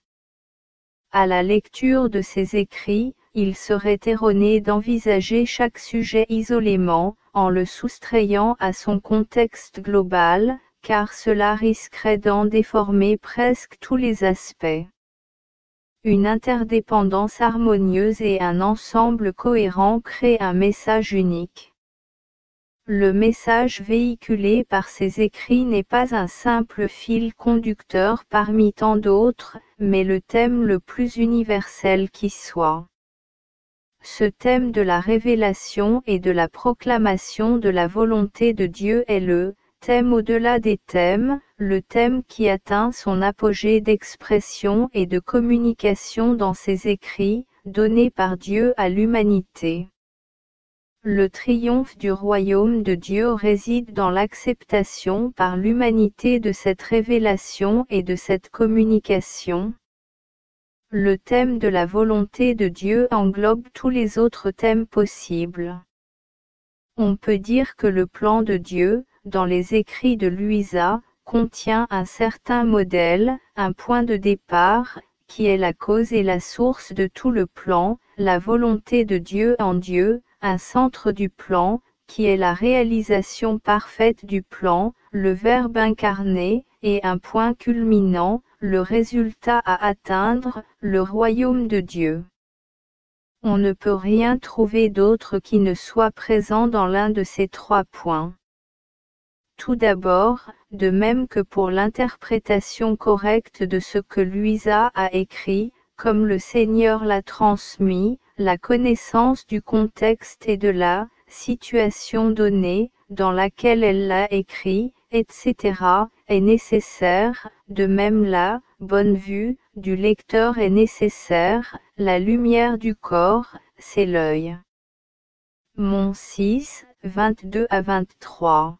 A: À la lecture de ces écrits, il serait erroné d'envisager chaque sujet isolément, en le soustrayant à son contexte global, car cela risquerait d'en déformer presque tous les aspects. Une interdépendance harmonieuse et un ensemble cohérent créent un message unique. Le message véhiculé par ces écrits n'est pas un simple fil conducteur parmi tant d'autres, mais le thème le plus universel qui soit. Ce thème de la révélation et de la proclamation de la volonté de Dieu est le thème au-delà des thèmes, le thème qui atteint son apogée d'expression et de communication dans ses écrits, donnés par Dieu à l'humanité. Le triomphe du royaume de Dieu réside dans l'acceptation par l'humanité de cette révélation et de cette communication. Le thème de la volonté de Dieu englobe tous les autres thèmes possibles. On peut dire que le plan de Dieu, dans les écrits de Louisa, contient un certain modèle, un point de départ, qui est la cause et la source de tout le plan, la volonté de Dieu en Dieu, un centre du plan, qui est la réalisation parfaite du plan, le Verbe incarné, et un point culminant, le résultat à atteindre, le royaume de Dieu. On ne peut rien trouver d'autre qui ne soit présent dans l'un de ces trois points. Tout d'abord, de même que pour l'interprétation correcte de ce que Louisa a écrit, comme le Seigneur l'a transmis, la connaissance du contexte et de la situation donnée, dans laquelle elle l'a écrit, etc., est nécessaire, de même la bonne vue du lecteur est nécessaire, la lumière du corps, c'est l'œil. Mon 6, 22 à 23.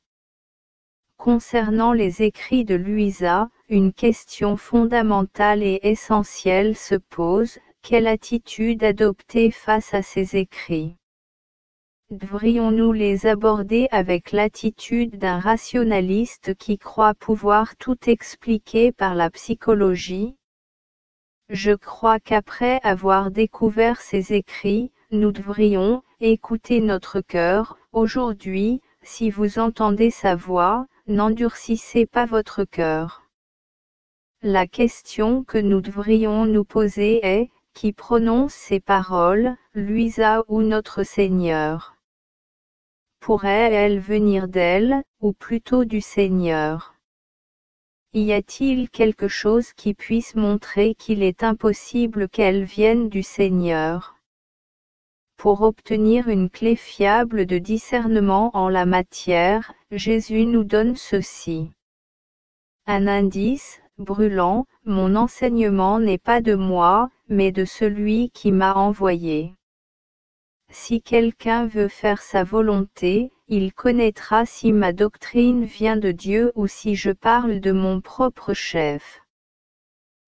A: Concernant les écrits de Louisa, une question fondamentale et essentielle se pose, quelle attitude adopter face à ces écrits? Devrions-nous les aborder avec l'attitude d'un rationaliste qui croit pouvoir tout expliquer par la psychologie? Je crois qu'après avoir découvert ces écrits, nous devrions écouter notre cœur. Aujourd'hui, si vous entendez sa voix, n'endurcissez pas votre cœur. La question que nous devrions nous poser est, qui prononce ces paroles, Louisa ou notre Seigneur? Pourrait-elle venir d'elle, ou plutôt du Seigneur? Y a-t-il quelque chose qui puisse montrer qu'il est impossible qu'elle vienne du Seigneur? Pour obtenir une clé fiable de discernement en la matière, Jésus nous donne ceci. Un indice, brûlant, mon enseignement n'est pas de moi, mais de celui qui m'a envoyé. Si quelqu'un veut faire sa volonté, il connaîtra si ma doctrine vient de Dieu ou si je parle de mon propre chef.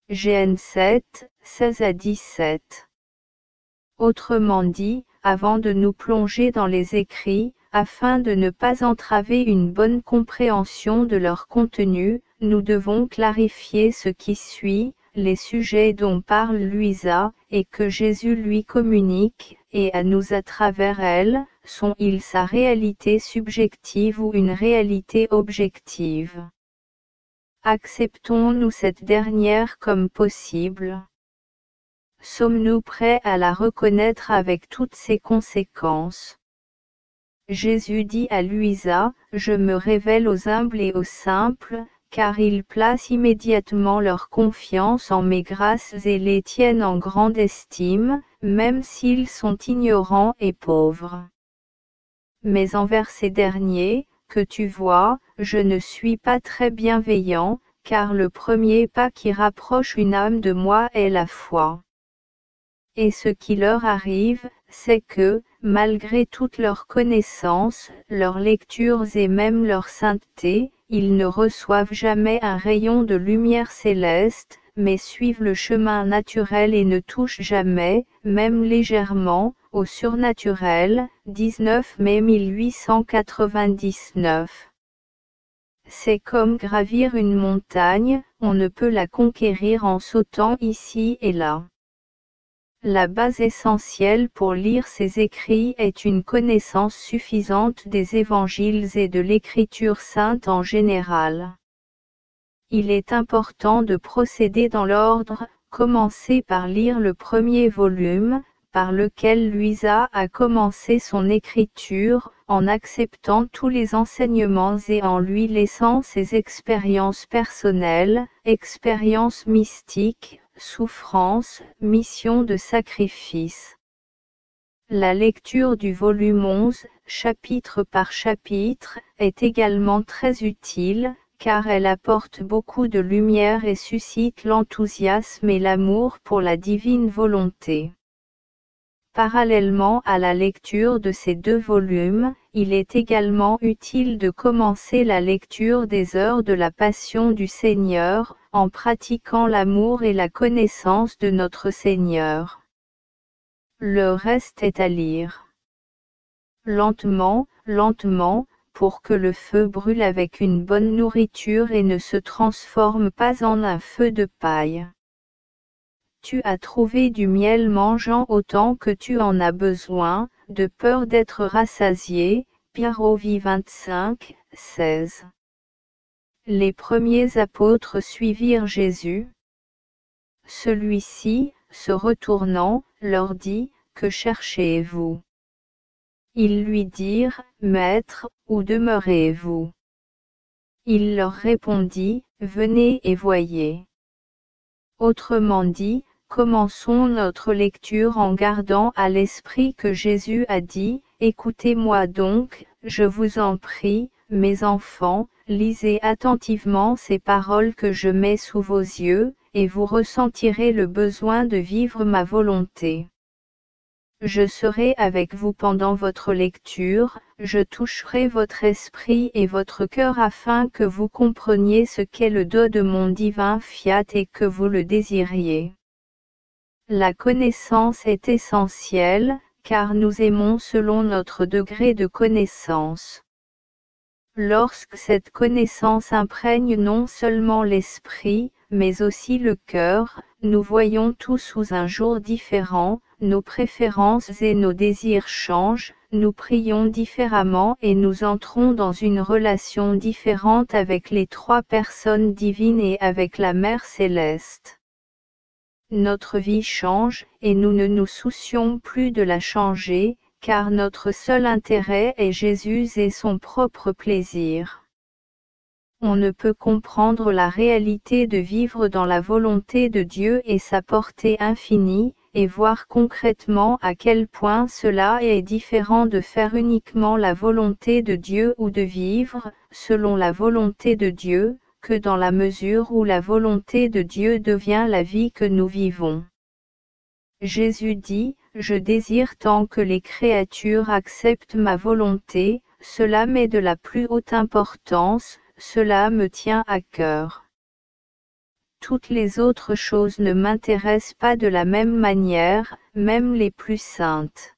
A: Gn 7, 16 à 17. Autrement dit, avant de nous plonger dans les écrits, afin de ne pas entraver une bonne compréhension de leur contenu, nous devons clarifier ce qui suit, les sujets dont parle Louisa, et que Jésus lui communique, et à nous à travers elle, sont-ils sa réalité subjective ou une réalité objective? Acceptons-nous cette dernière comme possible? Sommes-nous prêts à la reconnaître avec toutes ses conséquences? Jésus dit à Louisa, « Je me révèle aux humbles et aux simples, car ils placent immédiatement leur confiance en mes grâces et les tiennent en grande estime, même s'ils sont ignorants et pauvres. Mais envers ces derniers, que tu vois, je ne suis pas très bienveillant, car le premier pas qui rapproche une âme de moi est la foi. Et ce qui leur arrive, c'est que, malgré toute leur connaissance, leurs lectures et même leur sainteté, ils ne reçoivent jamais un rayon de lumière céleste, mais suivent le chemin naturel et ne touchent jamais, même légèrement, au surnaturel. 19 mai 1899. C'est comme gravir une montagne, on ne peut la conquérir en sautant ici et là. La base essentielle pour lire ces écrits est une connaissance suffisante des évangiles et de l'écriture sainte en général. Il est important de procéder dans l'ordre, commencer par lire le premier volume, par lequel Luisa a commencé son écriture, en acceptant tous les enseignements et en lui laissant ses expériences personnelles, expériences mystiques, souffrances, mission de sacrifice. La lecture du volume 11, chapitre par chapitre, est également très utile, car elle apporte beaucoup de lumière et suscite l'enthousiasme et l'amour pour la divine volonté. Parallèlement à la lecture de ces deux volumes, il est également utile de commencer la lecture des heures de la Passion du Seigneur, en pratiquant l'amour et la connaissance de notre Seigneur. Le reste est à lire. Lentement, lentement, pour que le feu brûle avec une bonne nourriture et ne se transforme pas en un feu de paille. Tu as trouvé du miel mangeant autant que tu en as besoin, de peur d'être rassasié. Pirovi 25, 16. Les premiers apôtres suivirent Jésus. Celui-ci, se retournant, leur dit, « Que cherchez-vous » Ils lui dirent, « Maître, où demeurez-vous » Il leur répondit, « Venez et voyez. » Autrement dit, commençons notre lecture en gardant à l'esprit que Jésus a dit, « Écoutez-moi donc, je vous en prie, mes enfants, lisez attentivement ces paroles que je mets sous vos yeux, et vous ressentirez le besoin de vivre ma volonté. Je serai avec vous pendant votre lecture, je toucherai votre esprit et votre cœur afin que vous compreniez ce qu'est le don de mon divin fiat et que vous le désiriez. La connaissance est essentielle, car nous aimons selon notre degré de connaissance. Lorsque cette connaissance imprègne non seulement l'esprit, mais aussi le cœur, nous voyons tout sous un jour différent, nos préférences et nos désirs changent, nous prions différemment et nous entrons dans une relation différente avec les trois personnes divines et avec la Mère céleste. Notre vie change, et nous ne nous soucions plus de la changer, car notre seul intérêt est Jésus et son propre plaisir. On ne peut comprendre la réalité de vivre dans la volonté de Dieu et sa portée infinie, et voir concrètement à quel point cela est différent de faire uniquement la volonté de Dieu ou de vivre, selon la volonté de Dieu, que dans la mesure où la volonté de Dieu devient la vie que nous vivons. Jésus dit, « Je désire tant que les créatures acceptent ma volonté, cela m'est de la plus haute importance, cela me tient à cœur. Toutes les autres choses ne m'intéressent pas de la même manière, même les plus saintes.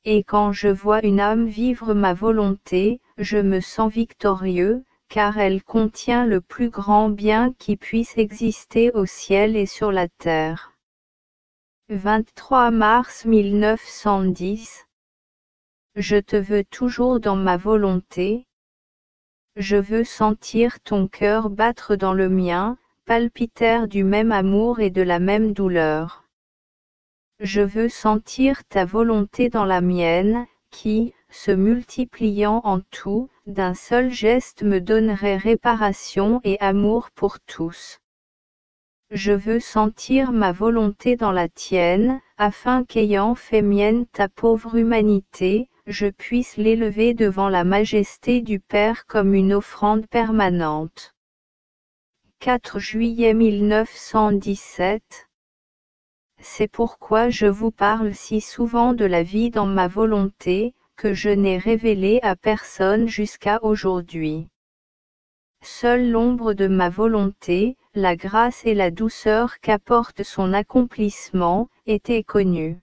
A: Et quand je vois une âme vivre ma volonté, je me sens victorieux, car elle contient le plus grand bien qui puisse exister au ciel et sur la terre. » 23 mars 1910. Je te veux toujours dans ma volonté. Je veux sentir ton cœur battre dans le mien, palpitaire du même amour et de la même douleur. Je veux sentir ta volonté dans la mienne, qui, se multipliant en tout, d'un seul geste me donnerait réparation et amour pour tous. Je veux sentir ma volonté dans la tienne, afin qu'ayant fait mienne ta pauvre humanité, je puisse l'élever devant la majesté du Père comme une offrande permanente. 4 juillet 1917. C'est pourquoi je vous parle si souvent de la vie dans ma volonté, que je n'ai révélé à personne jusqu'à aujourd'hui. Seule l'ombre de ma volonté, la grâce et la douceur qu'apporte son accomplissement, étaient connues.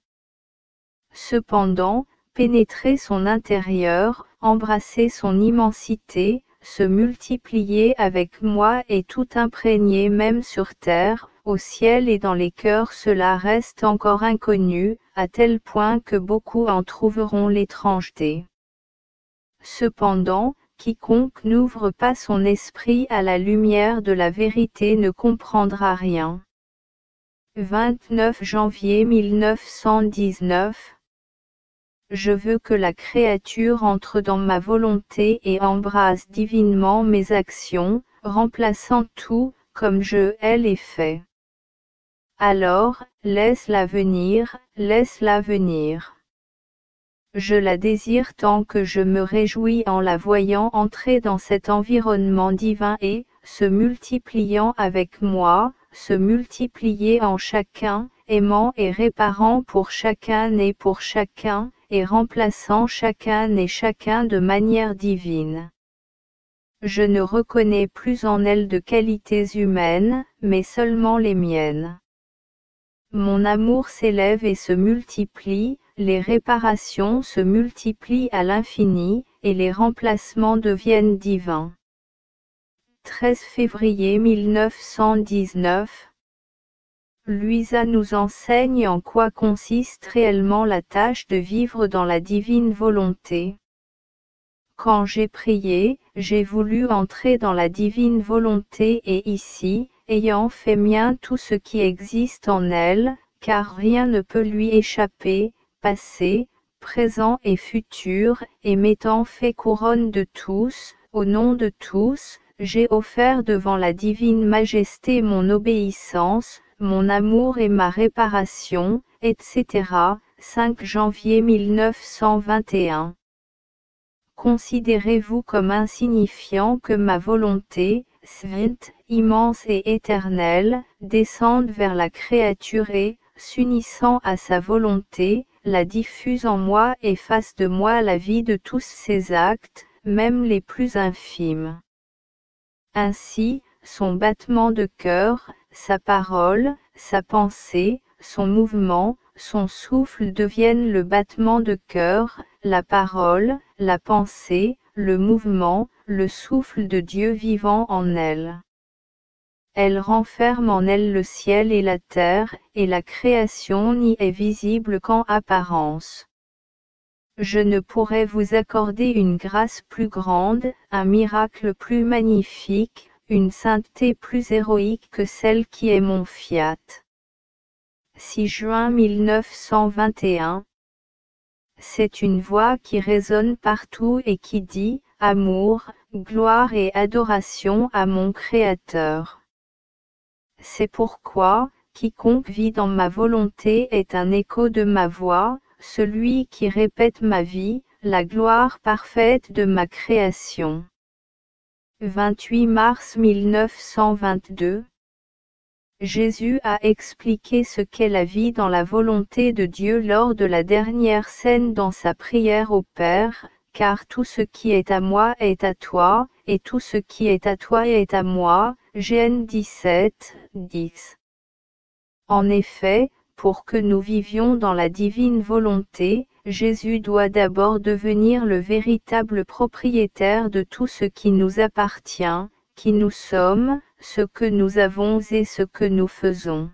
A: Cependant, pénétrer son intérieur, embrasser son immensité, se multiplier avec moi et tout imprégner même sur terre, au ciel et dans les cœurs, cela reste encore inconnu, à tel point que beaucoup en trouveront l'étrangeté. Cependant, quiconque n'ouvre pas son esprit à la lumière de la vérité ne comprendra rien. 29 janvier 1919. Je veux que la créature entre dans ma volonté et embrasse divinement mes actions, remplaçant tout, comme je l'ai fait. Alors, laisse-la venir, laisse-la venir. Je la désire tant que je me réjouis en la voyant entrer dans cet environnement divin et, se multipliant avec moi, se multiplier en chacun, aimant et réparant pour chacun et pour chacun, et remplaçant chacun et chacun de manière divine. Je ne reconnais plus en elle de qualités humaines, mais seulement les miennes. Mon amour s'élève et se multiplie, les réparations se multiplient à l'infini, et les remplacements deviennent divins. 13 février 1919. Louisa nous enseigne en quoi consiste réellement la tâche de vivre dans la divine volonté. Quand j'ai prié, j'ai voulu entrer dans la divine volonté et ici, ayant fait mien tout ce qui existe en elle, car rien ne peut lui échapper, passé, présent et futur, et m'étant fait couronne de tous, au nom de tous, j'ai offert devant la divine majesté mon obéissance, mon amour et ma réparation, etc. 5 janvier 1921. Considérez-vous comme insignifiant que ma volonté, sainte, immense et éternelle, descende vers la créature et, s'unissant à sa volonté, la diffuse en moi et fasse de moi la vie de tous ses actes, même les plus infimes. Ainsi, son battement de cœur, sa parole, sa pensée, son mouvement, son souffle deviennent le battement de cœur, la parole, la pensée, le mouvement, le souffle de Dieu vivant en elle. Elle renferme en elle le ciel et la terre, et la création n'y est visible qu'en apparence. Je ne pourrais vous accorder une grâce plus grande, un miracle plus magnifique, une sainteté plus héroïque que celle qui est mon fiat. 6 juin 1921. C'est une voix qui résonne partout et qui dit « Amour, gloire et adoration à mon Créateur ». C'est pourquoi, quiconque vit dans ma volonté est un écho de ma voix, celui qui répète ma vie, la gloire parfaite de ma création. 28 mars 1922. Jésus a expliqué ce qu'est la vie dans la volonté de Dieu lors de la dernière scène dans sa prière au Père, car tout ce qui est à moi est à toi, et tout ce qui est à toi est à moi. Gen 17, 10. En effet, pour que nous vivions dans la divine volonté, Jésus doit d'abord devenir le véritable propriétaire de tout ce qui nous appartient, qui nous sommes, ce que nous avons et ce que nous faisons.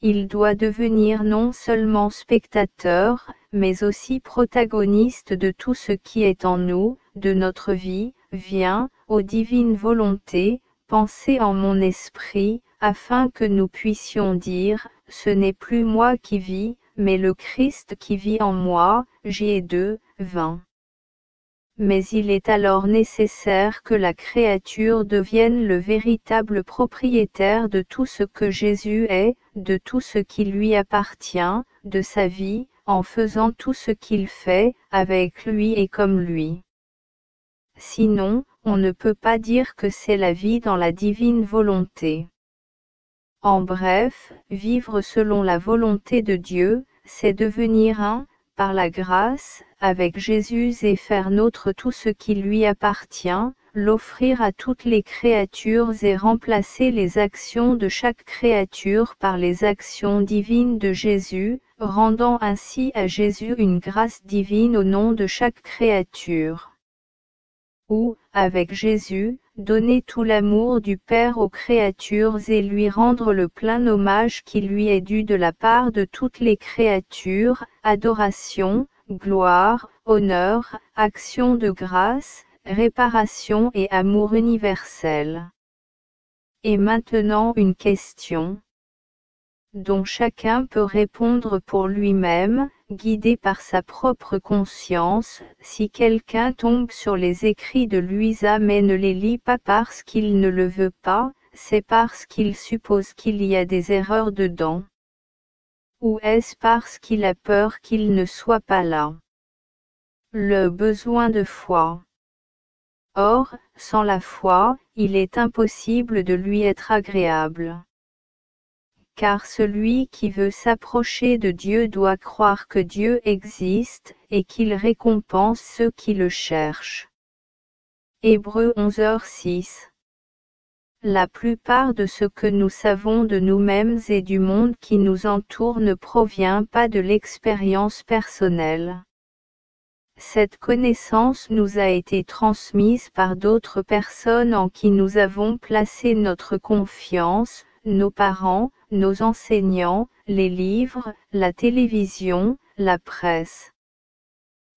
A: Il doit devenir non seulement spectateur, mais aussi protagoniste de tout ce qui est en nous, de notre vie. Viens, ô divine volonté, pensez en mon esprit, afin que nous puissions dire, ce n'est plus moi qui vis, mais le Christ qui vit en moi. J 2, 20. Mais il est alors nécessaire que la créature devienne le véritable propriétaire de tout ce que Jésus est, de tout ce qui lui appartient, de sa vie, en faisant tout ce qu'il fait, avec lui et comme lui. Sinon, on ne peut pas dire que c'est la vie dans la divine volonté. En bref, vivre selon la volonté de Dieu, c'est devenir un, par la grâce, avec Jésus et faire nôtre tout ce qui lui appartient, l'offrir à toutes les créatures et remplacer les actions de chaque créature par les actions divines de Jésus, rendant ainsi à Jésus une grâce divine au nom de chaque créature. Ou, avec Jésus, donner tout l'amour du Père aux créatures et lui rendre le plein hommage qui lui est dû de la part de toutes les créatures, adoration, gloire, honneur, action de grâce, réparation et amour universel. Et maintenant une question dont chacun peut répondre pour lui-même, guidé par sa propre conscience. Si quelqu'un tombe sur les écrits de Louisa mais ne les lit pas parce qu'il ne le veut pas, c'est parce qu'il suppose qu'il y a des erreurs dedans. Ou est-ce parce qu'il a peur qu'il ne soit pas là? Le besoin de foi. Or, sans la foi, il est impossible de lui être agréable. Car celui qui veut s'approcher de Dieu doit croire que Dieu existe, et qu'il récompense ceux qui le cherchent. Hébreux 11h6. La plupart de ce que nous savons de nous-mêmes et du monde qui nous entoure ne provient pas de l'expérience personnelle. Cette connaissance nous a été transmise par d'autres personnes en qui nous avons placé notre confiance, nos parents, nos enseignants, les livres, la télévision, la presse.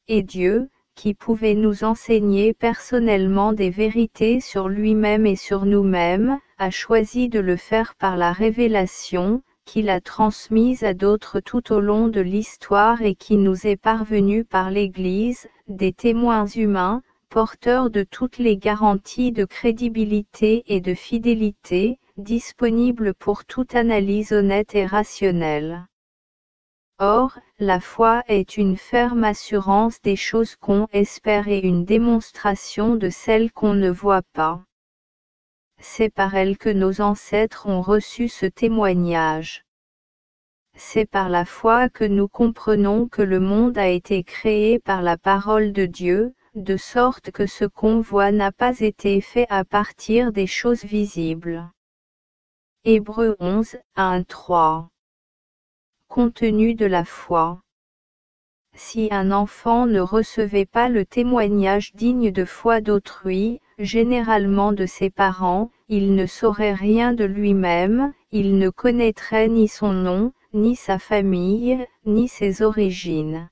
A: Et Dieu, qui pouvait nous enseigner personnellement des vérités sur lui-même et sur nous-mêmes, a choisi de le faire par la révélation, qu'il a transmise à d'autres tout au long de l'histoire et qui nous est parvenue par l'Église, des témoins humains, porteurs de toutes les garanties de crédibilité et de fidélité, disponibles pour toute analyse honnête et rationnelle. Or, la foi est une ferme assurance des choses qu'on espère et une démonstration de celles qu'on ne voit pas. C'est par elle que nos ancêtres ont reçu ce témoignage. C'est par la foi que nous comprenons que le monde a été créé par la parole de Dieu, de sorte que ce qu'on voit n'a pas été fait à partir des choses visibles. Hébreux 11, 1-3. Contenu de la foi. Si un enfant ne recevait pas le témoignage digne de foi d'autrui, généralement de ses parents, il ne saurait rien de lui-même, il ne connaîtrait ni son nom, ni sa famille, ni ses origines.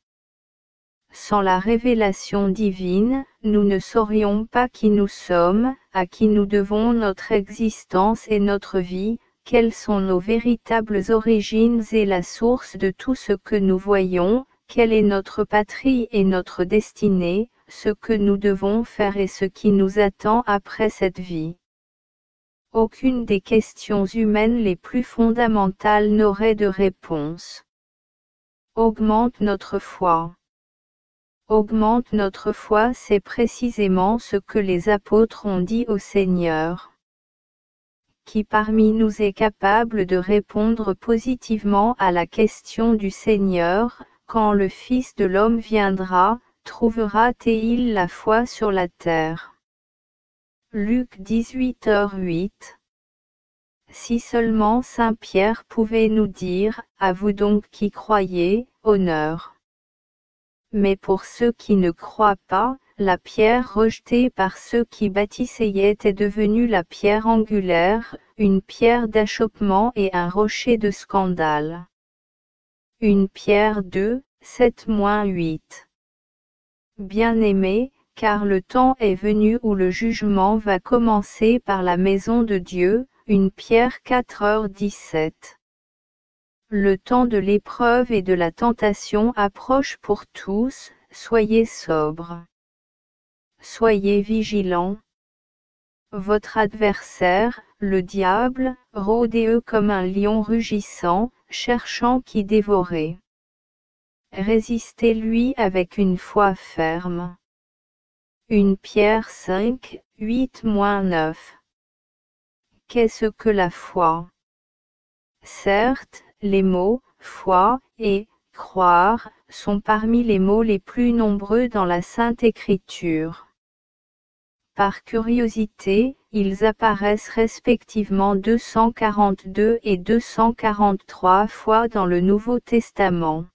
A: Sans la révélation divine, nous ne saurions pas qui nous sommes, à qui nous devons notre existence et notre vie, quelles sont nos véritables origines et la source de tout ce que nous voyons, quelle est notre patrie et notre destinée, ce que nous devons faire et ce qui nous attend après cette vie. Aucune des questions humaines les plus fondamentales n'aurait de réponse. Augmente notre foi. Augmente notre foi, c'est précisément ce que les apôtres ont dit au Seigneur. Qui parmi nous est capable de répondre positivement à la question du Seigneur, quand le Fils de l'homme viendra, trouvera-t-il la foi sur la terre? Luc 18h8. Si seulement Saint Pierre pouvait nous dire, à vous donc qui croyez, honneur. Mais pour ceux qui ne croient pas, la pierre rejetée par ceux qui bâtissaient est devenue la pierre angulaire, une pierre d'achoppement et un rocher de scandale. Une Pierre 2, 7-8. Bien-aimés, car le temps est venu où le jugement va commencer par la maison de Dieu, une Pierre 4h17. Le temps de l'épreuve et de la tentation approche pour tous, soyez sobres. Soyez vigilants. Votre adversaire, le diable, rôdez-eux comme un lion rugissant, cherchant qui dévorer. Résistez-lui avec une foi ferme. Une Pierre 5, 8-9. Qu'est-ce que la foi? Certes, les mots « foi » et « croire » sont parmi les mots les plus nombreux dans la Sainte Écriture. Par curiosité, ils apparaissent respectivement 242 et 243 fois dans le Nouveau Testament.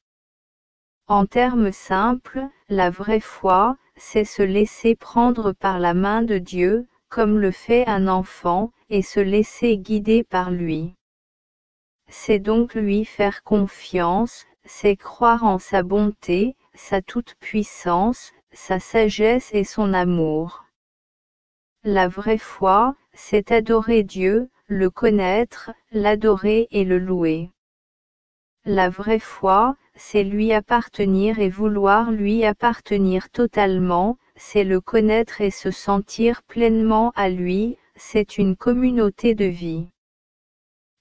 A: En termes simples, la vraie foi, c'est se laisser prendre par la main de Dieu, comme le fait un enfant, et se laisser guider par lui. C'est donc lui faire confiance, c'est croire en sa bonté, sa toute-puissance, sa sagesse et son amour. La vraie foi, c'est adorer Dieu, le connaître, l'adorer et le louer. La vraie foi, c'est lui appartenir et vouloir lui appartenir totalement, c'est le connaître et se sentir pleinement à lui, c'est une communauté de vie.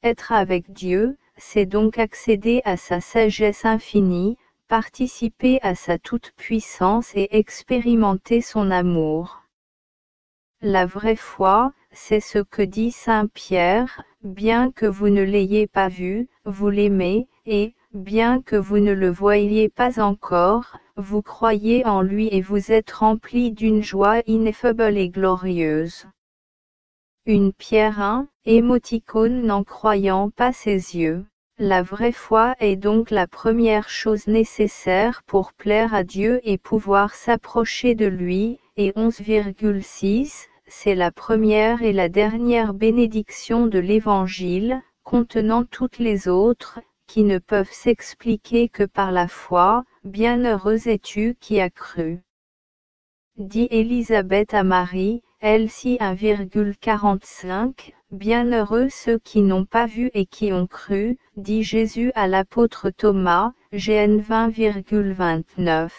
A: Être avec Dieu, c'est donc accéder à sa sagesse infinie, participer à sa toute-puissance et expérimenter son amour. La vraie foi, c'est ce que dit Saint Pierre, bien que vous ne l'ayez pas vu, vous l'aimez, et, bien que vous ne le voyiez pas encore, vous croyez en lui et vous êtes remplis d'une joie ineffable et glorieuse. Une pierre 1, émoticône n'en croyant pas ses yeux. La vraie foi est donc la première chose nécessaire pour plaire à Dieu et pouvoir s'approcher de lui, et 11,6, c'est la première et la dernière bénédiction de l'Évangile, contenant toutes les autres, qui ne peuvent s'expliquer que par la foi. Bienheureuse es-tu qui as cru. Dit Élisabeth à Marie, Elsie 1,45, Bienheureux ceux qui n'ont pas vu et qui ont cru, dit Jésus à l'apôtre Thomas, GN 20,29.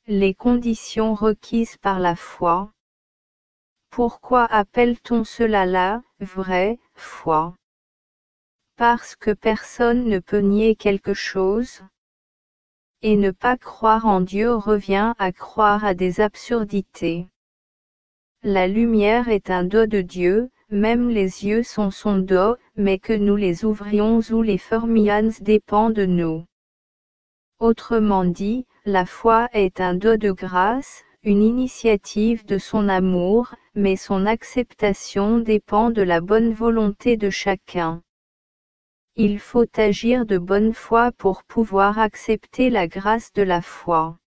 A: Les conditions requises par la foi. Pourquoi appelle-t-on cela la vraie foi? Parce que personne ne peut nier quelque chose. Et ne pas croire en Dieu revient à croire à des absurdités. La lumière est un don de Dieu, même les yeux sont son don, mais que nous les ouvrions ou les fermions dépend de nous. Autrement dit, la foi est un don de grâce, une initiative de son amour, mais son acceptation dépend de la bonne volonté de chacun. Il faut agir de bonne foi pour pouvoir accepter la grâce de la foi.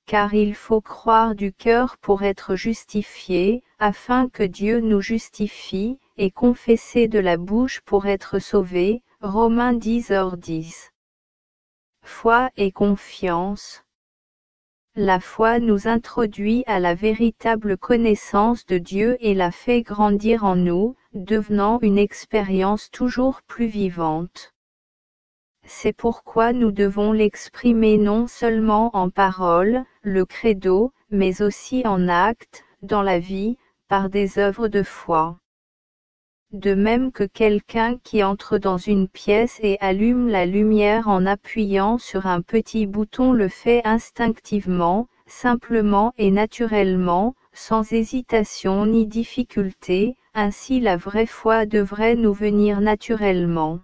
A: Car il faut croire du cœur pour être justifié, afin que Dieu nous justifie, et confesser de la bouche pour être sauvé. Romains 10h10. Foi et confiance. La foi nous introduit à la véritable connaissance de Dieu et la fait grandir en nous, devenant une expérience toujours plus vivante. C'est pourquoi nous devons l'exprimer non seulement en paroles, le credo, mais aussi en actes, dans la vie, par des œuvres de foi. De même que quelqu'un qui entre dans une pièce et allume la lumière en appuyant sur un petit bouton le fait instinctivement, simplement et naturellement, sans hésitation ni difficulté, ainsi la vraie foi devrait nous venir naturellement.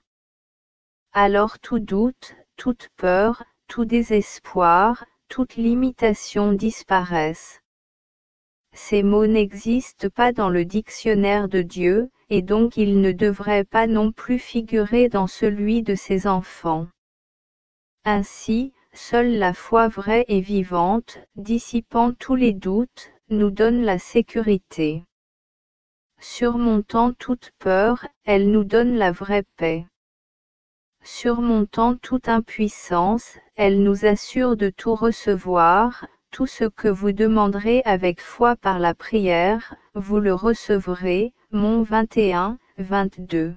A: Alors tout doute, toute peur, tout désespoir, toute limitation disparaissent. Ces mots n'existent pas dans le dictionnaire de Dieu, et donc ils ne devraient pas non plus figurer dans celui de ses enfants. Ainsi, seule la foi vraie et vivante, dissipant tous les doutes, nous donne la sécurité. Surmontant toute peur, elle nous donne la vraie paix. Surmontant toute impuissance, elle nous assure de tout recevoir, tout ce que vous demanderez avec foi par la prière, vous le recevrez. Mon 21, 22.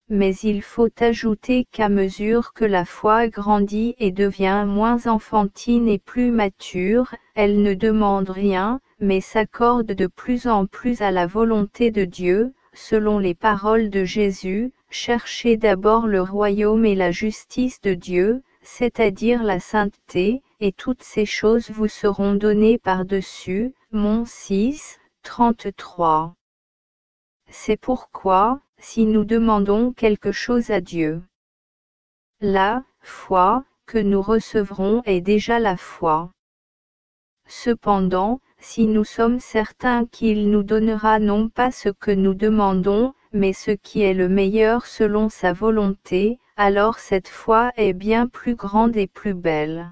A: Mais il faut ajouter qu'à mesure que la foi grandit et devient moins enfantine et plus mature, elle ne demande rien, mais s'accorde de plus en plus à la volonté de Dieu, selon les paroles de Jésus, cherchez d'abord le royaume et la justice de Dieu, c'est-à-dire la sainteté, et toutes ces choses vous seront données par-dessus. Mon 6, 33. C'est pourquoi, si nous demandons quelque chose à Dieu. La foi que nous recevrons est déjà la foi. Cependant, si nous sommes certains qu'il nous donnera non pas ce que nous demandons, mais ce qui est le meilleur selon sa volonté, alors cette foi est bien plus grande et plus belle.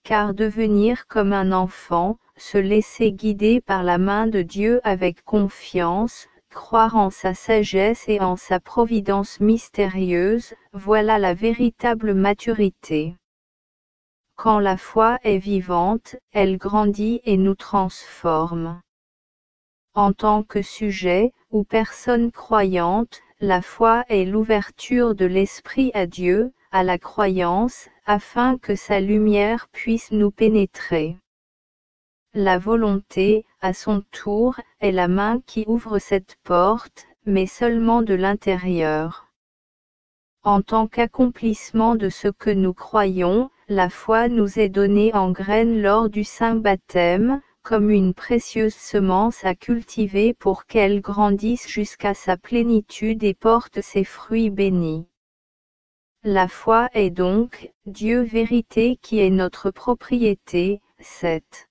A: Car devenir comme un enfant, se laisser guider par la main de Dieu avec confiance, croire en sa sagesse et en sa providence mystérieuse, voilà la véritable maturité. Quand la foi est vivante, elle grandit et nous transforme. En tant que sujet, ou personne croyante, la foi est l'ouverture de l'esprit à Dieu, à la croyance, afin que sa lumière puisse nous pénétrer. La volonté, à son tour, est la main qui ouvre cette porte, mais seulement de l'intérieur. En tant qu'accomplissement de ce que nous croyons, la foi nous est donnée en graines lors du saint baptême, comme une précieuse semence à cultiver pour qu'elle grandisse jusqu'à sa plénitude et porte ses fruits bénis. La foi est donc, Dieu vérité qui est notre propriété, 7.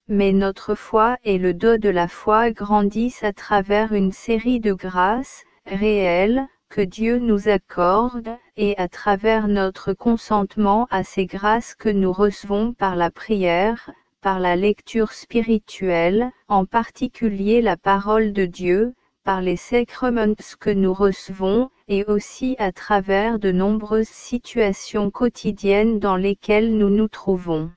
A: Mais notre foi et le don de la foi grandissent à travers une série de grâces, réelles, que Dieu nous accorde, et à travers notre consentement à ces grâces que nous recevons par la prière, par la lecture spirituelle, en particulier la parole de Dieu, par les sacrements que nous recevons, et aussi à travers de nombreuses situations quotidiennes dans lesquelles nous nous trouvons.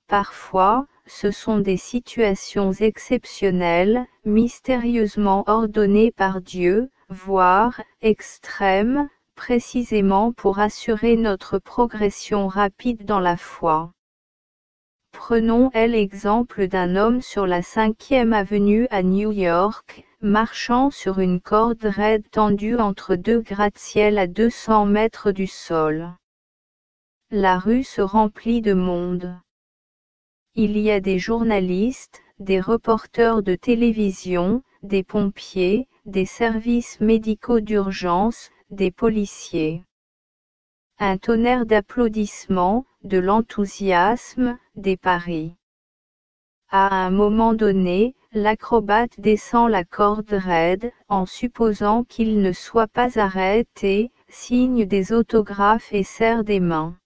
A: Parfois, ce sont des situations exceptionnelles, mystérieusement ordonnées par Dieu, voire extrêmes, précisément pour assurer notre progression rapide dans la foi. Prenons l'exemple d'un homme sur la 5e avenue à New York, marchant sur une corde raide tendue entre deux gratte-ciel à 200 mètres du sol. La rue se remplit de monde. Il y a des journalistes, des reporters de télévision, des pompiers, des services médicaux d'urgence, des policiers. Un tonnerre d'applaudissements, de l'enthousiasme, des paris. À un moment donné, l'acrobate descend la corde raide, en supposant qu'il ne soit pas arrêté, signe des autographes et serre des mains.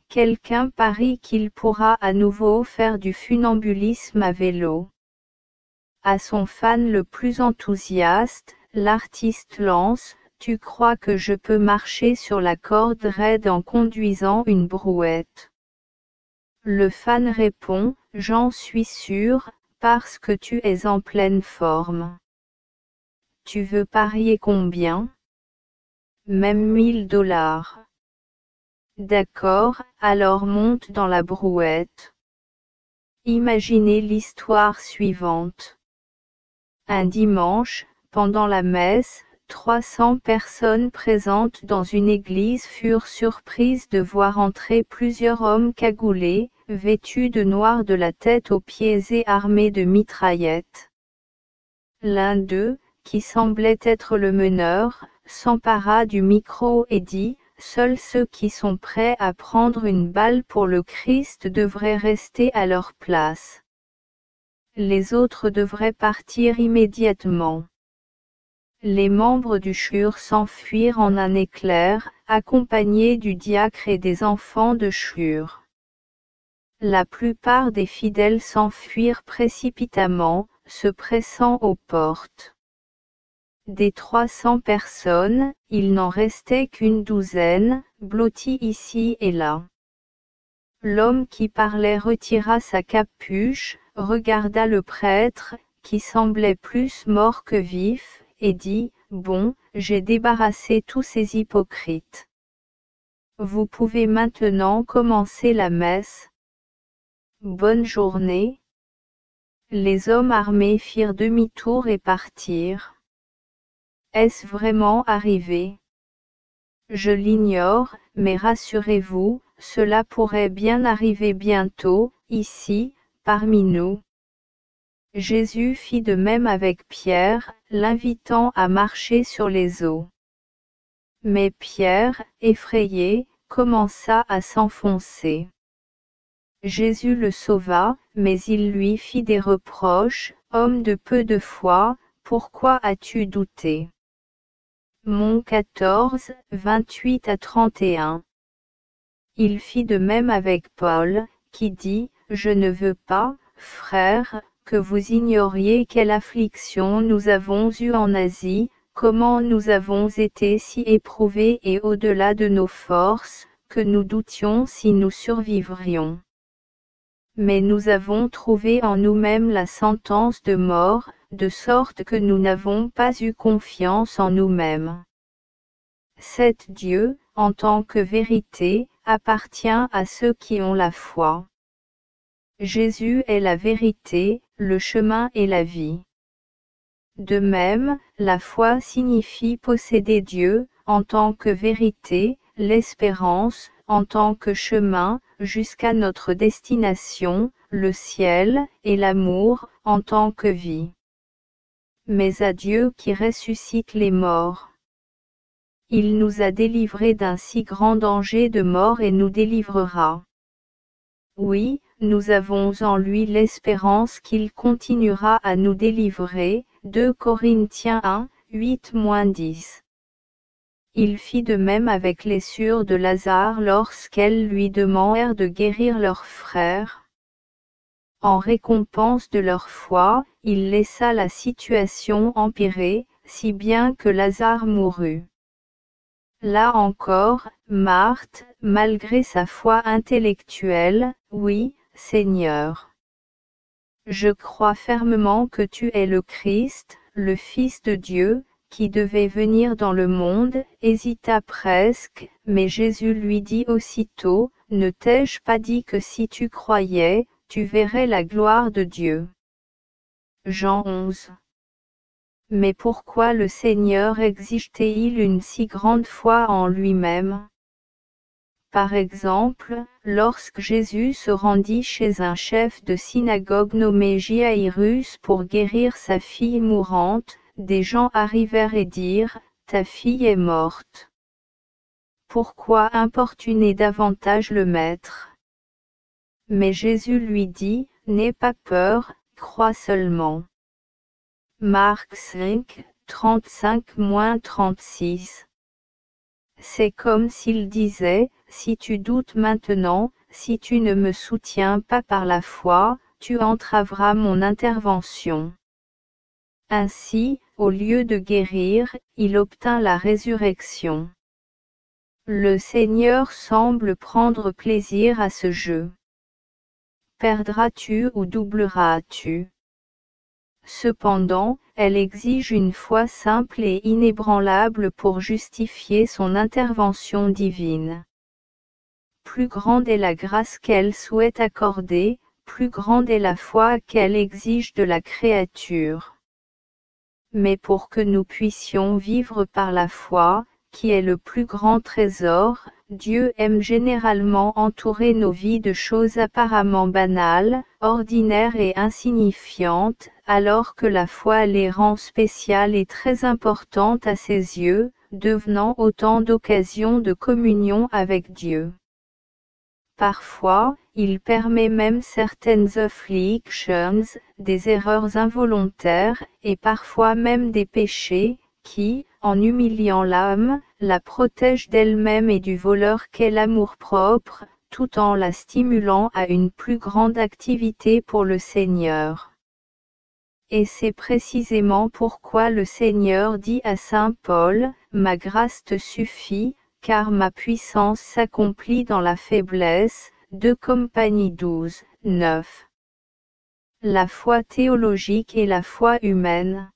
A: Quelqu'un parie qu'il pourra à nouveau faire du funambulisme à vélo. À son fan le plus enthousiaste, l'artiste lance « Tu crois que je peux marcher sur la corde raide en conduisant une brouette ?» Le fan répond « J'en suis sûr, parce que tu es en pleine forme. » Tu veux parier combien? Même $1000. D'accord, alors monte dans la brouette. Imaginez l'histoire suivante. Un dimanche, pendant la messe, 300 personnes présentes dans une église furent surprises de voir entrer plusieurs hommes cagoulés, vêtus de noir de la tête aux pieds et armés de mitraillettes. L'un d'eux, qui semblait être le meneur, s'empara du micro et dit « Seuls ceux qui sont prêts à prendre une balle pour le Christ devraient rester à leur place. Les autres devraient partir immédiatement. » Les membres du chur s'enfuirent en un éclair, accompagnés du diacre et des enfants de chur. La plupart des fidèles s'enfuirent précipitamment, se pressant aux portes. Des 300 personnes, il n'en restait qu'une douzaine, blotties ici et là. L'homme qui parlait retira sa capuche, regarda le prêtre, qui semblait plus mort que vif, et dit « Bon, j'ai débarrassé tous ces hypocrites. Vous pouvez maintenant commencer la messe. Bonne journée. » Les hommes armés firent demi-tour et partirent. Est-ce vraiment arrivé? Je l'ignore, mais rassurez-vous, cela pourrait bien arriver bientôt, ici, parmi nous. Jésus fit de même avec Pierre, l'invitant à marcher sur les eaux. Mais Pierre, effrayé, commença à s'enfoncer. Jésus le sauva, mais il lui fit des reproches, « Homme de peu de foi, pourquoi as-tu douté ?» Mon 14, 28 à 31. Il fit de même avec Paul, qui dit, « Je ne veux pas, frères, que vous ignoriez quelle affliction nous avons eue en Asie, comment nous avons été si éprouvés et au-delà de nos forces, que nous doutions si nous survivrions. Mais nous avons trouvé en nous-mêmes la sentence de mort, de sorte que nous n'avons pas eu confiance en nous-mêmes. Cet Dieu, en tant que vérité, appartient à ceux qui ont la foi. Jésus est la vérité, le chemin et la vie. De même, la foi signifie posséder Dieu, en tant que vérité, l'espérance, en tant que chemin, jusqu'à notre destination, le ciel, et l'amour, en tant que vie. Mais à Dieu qui ressuscite les morts. Il nous a délivrés d'un si grand danger de mort et nous délivrera. Oui, nous avons en lui l'espérance qu'il continuera à nous délivrer. 2 Corinthiens 1, 8-10. Il fit de même avec les sœurs de Lazare lorsqu'elles lui demandèrent de guérir leur frère. En récompense de leur foi, il laissa la situation empirer, si bien que Lazare mourut. Là encore, Marthe, malgré sa foi intellectuelle, « Oui, Seigneur. Je crois fermement que tu es le Christ, le Fils de Dieu, qui devait venir dans le monde, » hésita presque, mais Jésus lui dit aussitôt, « Ne t'ai-je pas dit que si tu croyais, tu verrais la gloire de Dieu ?» Jean 11. Mais pourquoi le Seigneur exige-t-il une si grande foi en lui-même? Par exemple, lorsque Jésus se rendit chez un chef de synagogue nommé Jaïrus pour guérir sa fille mourante, des gens arrivèrent et dirent, « Ta fille est morte. Pourquoi importuner davantage le Maître ?» Mais Jésus lui dit, « N'aie pas peur, crois seulement. » Marc 5, 35-36. C'est comme s'il disait, si tu doutes maintenant, si tu ne me soutiens pas par la foi, tu entraveras mon intervention. Ainsi, au lieu de guérir, il obtint la résurrection. Le Seigneur semble prendre plaisir à ce jeu. Perdras-tu ou doubleras-tu? Cependant, elle exige une foi simple et inébranlable pour justifier son intervention divine. Plus grande est la grâce qu'elle souhaite accorder, plus grande est la foi qu'elle exige de la créature. Mais pour que nous puissions vivre par la foi, qui est le plus grand trésor, Dieu aime généralement entourer nos vies de choses apparemment banales, ordinaires et insignifiantes, alors que la foi les rend spéciales et très importantes à ses yeux, devenant autant d'occasions de communion avec Dieu. Parfois, il permet même certaines afflictions, des erreurs involontaires, et parfois même des péchés, qui, en humiliant l'âme, la protègent d'elle-même et du voleur qu'est l'amour-propre, tout en la stimulant à une plus grande activité pour le Seigneur. Et c'est précisément pourquoi le Seigneur dit à saint Paul, « Ma grâce te suffit, car ma puissance s'accomplit dans la faiblesse. » 2 Compagnie 12, 9. La foi théologique et la foi humaine.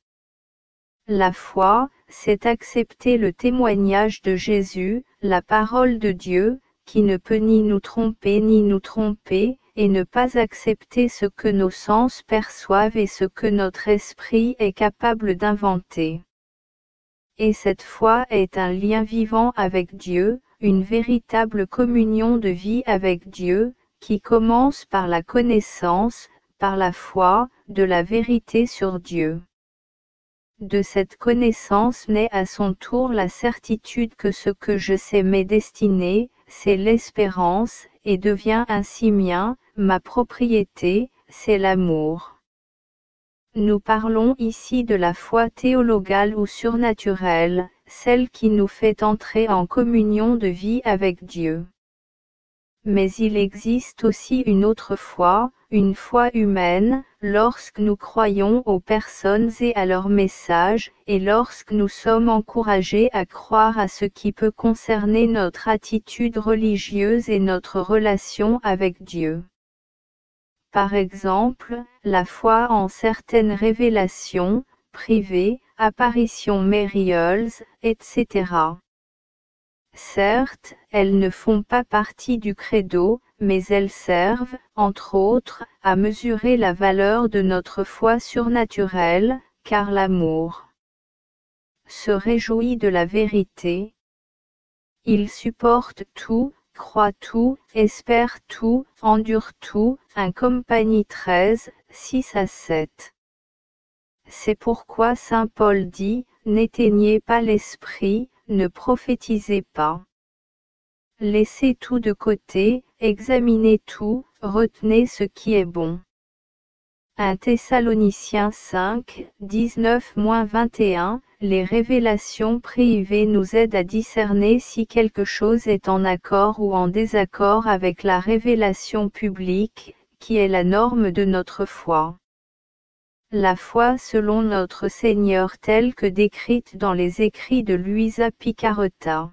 A: La foi, c'est accepter le témoignage de Jésus, la parole de Dieu, qui ne peut ni nous tromper, et ne pas accepter ce que nos sens perçoivent et ce que notre esprit est capable d'inventer. Et cette foi est un lien vivant avec Dieu, une véritable communion de vie avec Dieu, qui commence par la connaissance, par la foi, de la vérité sur Dieu. De cette connaissance naît à son tour la certitude que ce que je sais m'est destiné, c'est l'espérance, et devient ainsi mien, ma propriété, c'est l'amour. Nous parlons ici de la foi théologale ou surnaturelle, celle qui nous fait entrer en communion de vie avec Dieu. Mais il existe aussi une autre foi, une foi humaine, lorsque nous croyons aux personnes et à leurs messages, et lorsque nous sommes encouragés à croire à ce qui peut concerner notre attitude religieuse et notre relation avec Dieu. Par exemple, la foi en certaines révélations, privées, apparitions mérieuses, etc. Certes, elles ne font pas partie du credo, mais elles servent, entre autres, à mesurer la valeur de notre foi surnaturelle, car l'amour se réjouit de la vérité. Il supporte tout, croit tout, espère tout, endure tout. 1 Compagnie 13, 6-7. C'est pourquoi saint Paul dit, n'éteignez pas l'esprit, ne prophétisez pas. Laissez tout de côté, examinez tout, retenez ce qui est bon. 1 Thessaloniciens 5, 19-21. Les révélations privées nous aident à discerner si quelque chose est en accord ou en désaccord avec la révélation publique, qui est la norme de notre foi. La foi selon notre Seigneur telle que décrite dans les écrits de Luisa Piccarreta.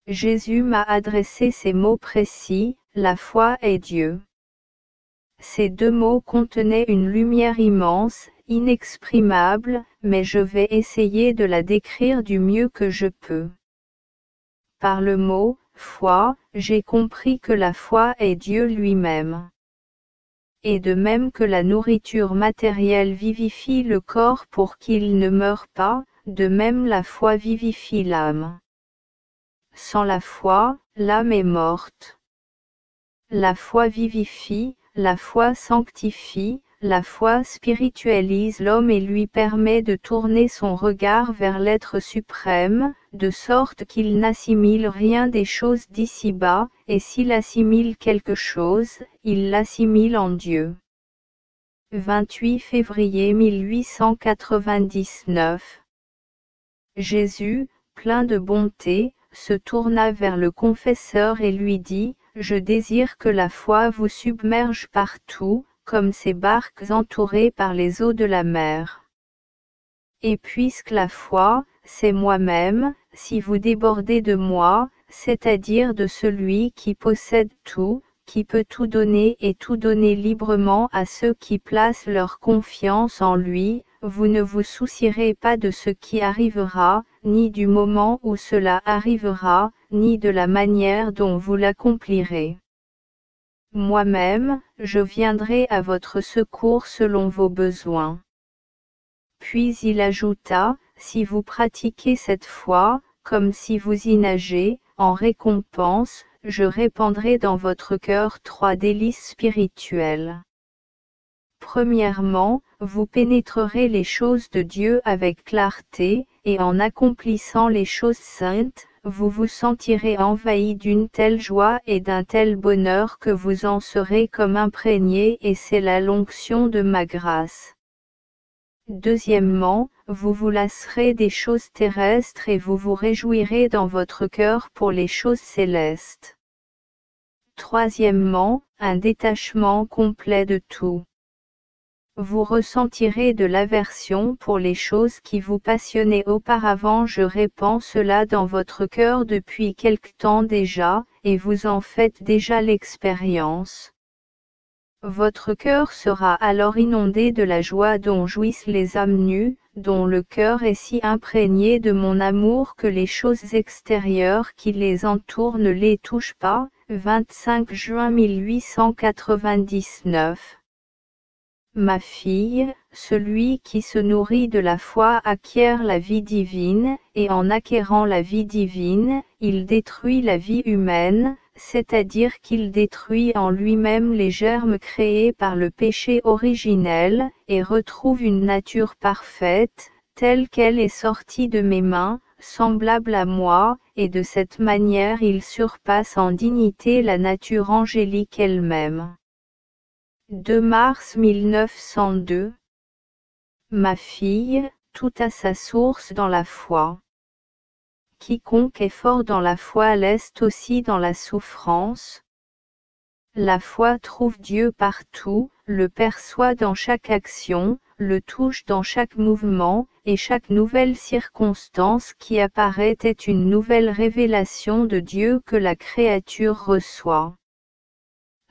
A: Jésus m'a adressé ces mots précis, la foi est Dieu. Ces deux mots contenaient une lumière immense, inexprimable, mais je vais essayer de la décrire du mieux que je peux. Par le mot « foi », j'ai compris que la foi est Dieu lui-même. Et de même que la nourriture matérielle vivifie le corps pour qu'il ne meure pas, de même la foi vivifie l'âme. Sans la foi, l'âme est morte. La foi vivifie, la foi sanctifie, la foi spiritualise l'homme et lui permet de tourner son regard vers l'être suprême, de sorte qu'il n'assimile rien des choses d'ici-bas, et s'il assimile quelque chose, il l'assimile en Dieu. 28 février 1899. Jésus, plein de bonté, se tourna vers le confesseur et lui dit, « Je désire que la foi vous submerge partout, comme ces barques entourées par les eaux de la mer. Et puisque la foi, c'est moi-même, si vous débordez de moi, c'est-à-dire de celui qui possède tout, qui peut tout donner et tout donner librement à ceux qui placent leur confiance en lui, vous ne vous soucierez pas de ce qui arrivera, ni du moment où cela arrivera, ni de la manière dont vous l'accomplirez. Moi-même, je viendrai à votre secours selon vos besoins. » Puis il ajouta, « Si vous pratiquez cette foi, comme si vous y nagez, en récompense, je répandrai dans votre cœur 3 délices spirituelles. Premièrement, vous pénétrerez les choses de Dieu avec clarté, et en accomplissant les choses saintes, vous vous sentirez envahi d'une telle joie et d'un tel bonheur que vous en serez comme imprégné et c'est la l'onction de ma grâce. Deuxièmement, vous vous lasserez des choses terrestres et vous vous réjouirez dans votre cœur pour les choses célestes. Troisièmement, un détachement complet de tout. Vous ressentirez de l'aversion pour les choses qui vous passionnaient auparavant. Je répands cela dans votre cœur depuis quelque temps déjà, et vous en faites déjà l'expérience. Votre cœur sera alors inondé de la joie dont jouissent les âmes nues, dont le cœur est si imprégné de mon amour que les choses extérieures qui les entourent ne les touchent pas. 25 juin 1899. Ma fille, celui qui se nourrit de la foi acquiert la vie divine, et en acquérant la vie divine, il détruit la vie humaine, c'est-à-dire qu'il détruit en lui-même les germes créés par le péché originel, et retrouve une nature parfaite, telle qu'elle est sortie de mes mains, semblable à moi, et de cette manière il surpasse en dignité la nature angélique elle-même. 2 mars 1902. Ma fille, tout a sa source dans la foi. Quiconque est fort dans la foi l'est aussi dans la souffrance. La foi trouve Dieu partout, le perçoit dans chaque action, le touche dans chaque mouvement, et chaque nouvelle circonstance qui apparaît est une nouvelle révélation de Dieu que la créature reçoit.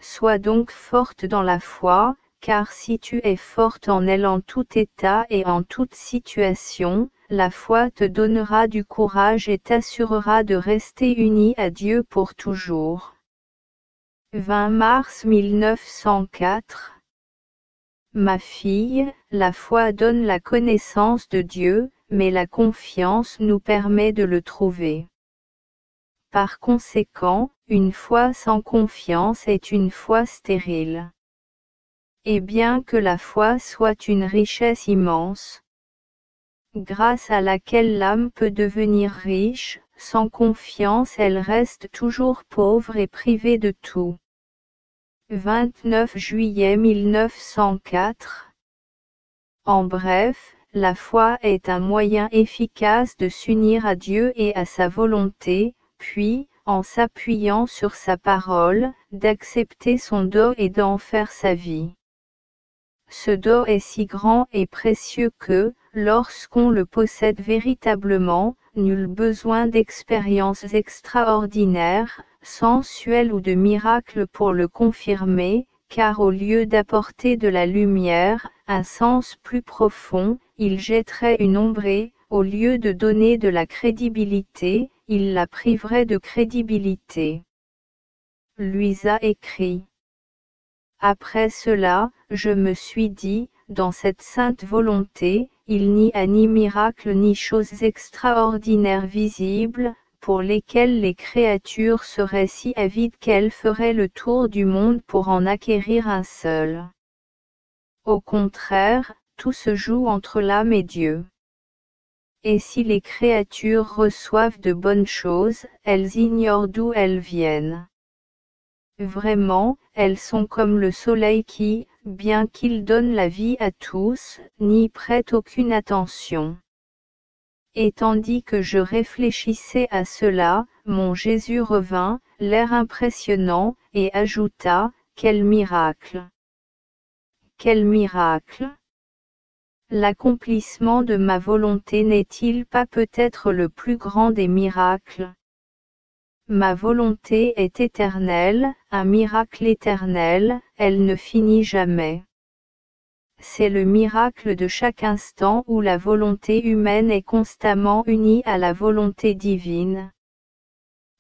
A: Sois donc forte dans la foi, car si tu es forte en elle en tout état et en toute situation, la foi te donnera du courage et t'assurera de rester unie à Dieu pour toujours. 20 mars 1904. Ma fille, la foi donne la connaissance de Dieu, mais la confiance nous permet de le trouver. Par conséquent, une foi sans confiance est une foi stérile. Et bien que la foi soit une richesse immense, grâce à laquelle l'âme peut devenir riche, sans confiance elle reste toujours pauvre et privée de tout. 29 juillet 1904. En bref, la foi est un moyen efficace de s'unir à Dieu et à sa volonté, puis, en s'appuyant sur sa parole, d'accepter son don et d'en faire sa vie. Ce don est si grand et précieux que, lorsqu'on le possède véritablement, nul besoin d'expériences extraordinaires, sensuelles ou de miracles pour le confirmer, car au lieu d'apporter de la lumière, un sens plus profond, il jetterait une ombre et, au lieu de donner de la crédibilité, il la priverait de crédibilité. Luisa écrit. Après cela, je me suis dit, dans cette sainte volonté, il n'y a ni miracle ni choses extraordinaires visibles, pour lesquelles les créatures seraient si avides qu'elles feraient le tour du monde pour en acquérir un seul. Au contraire, tout se joue entre l'âme et Dieu. Et si les créatures reçoivent de bonnes choses, elles ignorent d'où elles viennent. Vraiment, elles sont comme le soleil qui, bien qu'il donne la vie à tous, n'y prête aucune attention. Et tandis que je réfléchissais à cela, mon Jésus revint, l'air impressionnant, et ajouta, « Quel miracle! Quel miracle! L'accomplissement de ma volonté n'est-il pas peut-être le plus grand des miracles ? Ma volonté est éternelle, un miracle éternel, elle ne finit jamais. C'est le miracle de chaque instant où la volonté humaine est constamment unie à la volonté divine.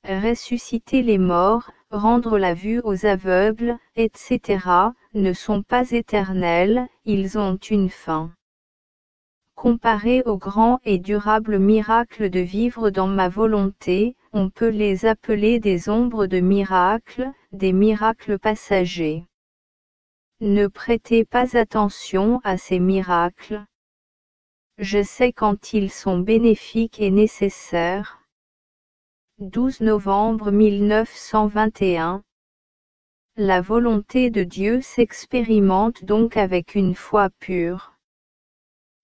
A: Ressusciter les morts, rendre la vue aux aveugles, etc., ne sont pas éternels, ils ont une fin. Comparés au grand et durable miracle de vivre dans ma volonté, on peut les appeler des ombres de miracles, des miracles passagers. Ne prêtez pas attention à ces miracles. Je sais quand ils sont bénéfiques et nécessaires. 12 novembre 1921. La volonté de Dieu s'expérimente donc avec une foi pure.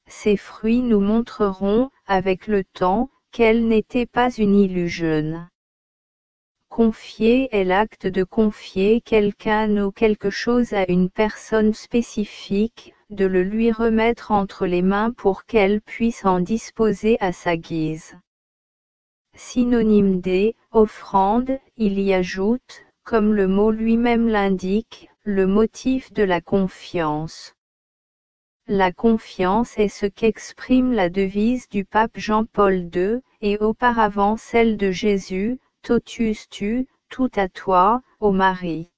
A: Ses fruits nous montreront, avec le temps, qu'elle n'était pas une illusion. Confier est l'acte de confier quelqu'un ou quelque chose à une personne spécifique, de le lui remettre entre les mains pour qu'elle puisse en disposer à sa guise. Synonyme des offrandes, il y ajoute, comme le mot lui-même l'indique, le motif de la confiance. La confiance est ce qu'exprime la devise du pape Jean-Paul II, et auparavant celle de Jésus, Totus tu, tout à toi, ô Marie.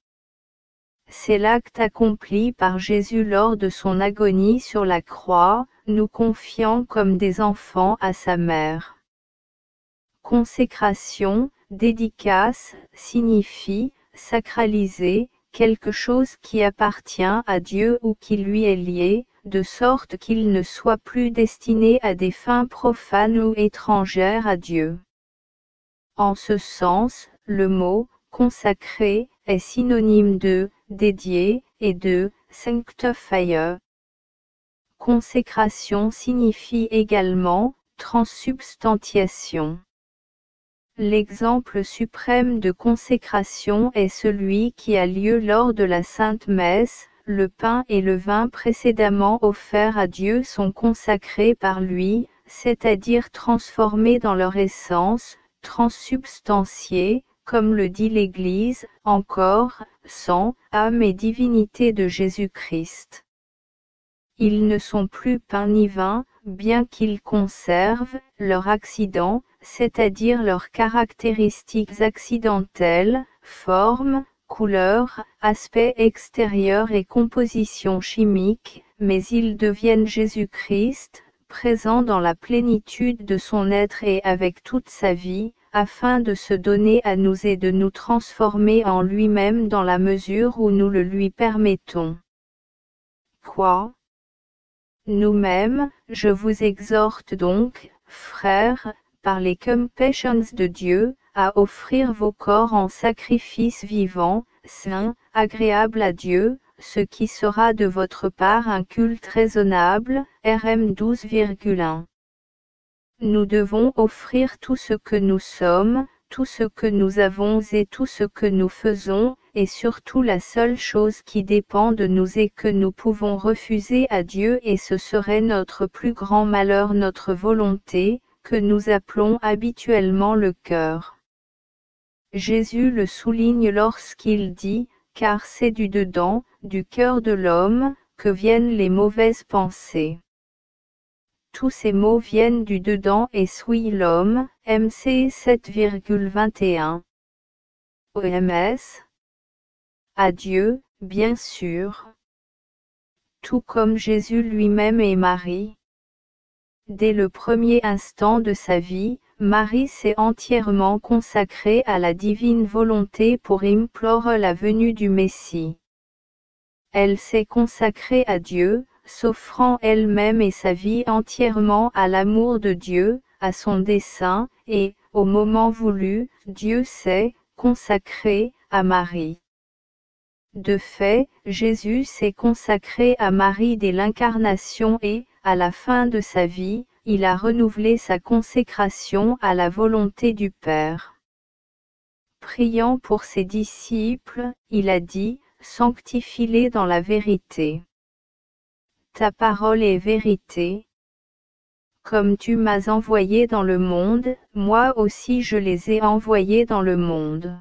A: C'est l'acte accompli par Jésus lors de son agonie sur la croix, nous confiant comme des enfants à sa mère. Consécration, dédicace, signifie, sacraliser, quelque chose qui appartient à Dieu ou qui lui est lié, de sorte qu'il ne soit plus destiné à des fins profanes ou étrangères à Dieu. En ce sens, le mot « consacré » est synonyme de « dédié » et de « sanctifier ». Consécration signifie également « transsubstantiation ». L'exemple suprême de consécration est celui qui a lieu lors de la Sainte Messe. Le pain et le vin précédemment offerts à Dieu sont consacrés par lui, c'est-à-dire transformés dans leur essence, transsubstantiés, comme le dit l'Église, en corps, sang, âme et divinité de Jésus-Christ. Ils ne sont plus pain ni vin, bien qu'ils conservent leur accident, c'est-à-dire leurs caractéristiques accidentelles, forme, couleur, aspect extérieur et composition chimique, mais ils deviennent Jésus-Christ, présent dans la plénitude de son être et avec toute sa vie, afin de se donner à nous et de nous transformer en lui-même dans la mesure où nous le lui permettons. Quoi ? Nous-mêmes, je vous exhorte donc, frères, par les compassions de Dieu, à offrir vos corps en sacrifice vivant, saint, agréable à Dieu, ce qui sera de votre part un culte raisonnable. RM 12,1. Nous devons offrir tout ce que nous sommes, tout ce que nous avons et tout ce que nous faisons, et surtout la seule chose qui dépend de nous et que nous pouvons refuser à Dieu, et ce serait notre plus grand malheur, notre volonté, que nous appelons habituellement le cœur. Jésus le souligne lorsqu'il dit, car c'est du dedans, du cœur de l'homme, que viennent les mauvaises pensées. Tous ces mots viennent du dedans et souillent l'homme, MC 7,21. OMS. À Dieu, bien sûr. Tout comme Jésus lui-même et Marie. Dès le premier instant de sa vie, Marie s'est entièrement consacrée à la divine volonté pour implorer la venue du Messie. Elle s'est consacrée à Dieu, s'offrant elle-même et sa vie entièrement à l'amour de Dieu, à son dessein, et, au moment voulu, Dieu s'est consacré à Marie. De fait, Jésus s'est consacré à Marie dès l'incarnation et, à la fin de sa vie, il a renouvelé sa consécration à la volonté du Père. Priant pour ses disciples, il a dit, « Sanctifie-les dans la vérité. Ta parole est vérité. Comme tu m'as envoyé dans le monde, moi aussi je les ai envoyés dans le monde.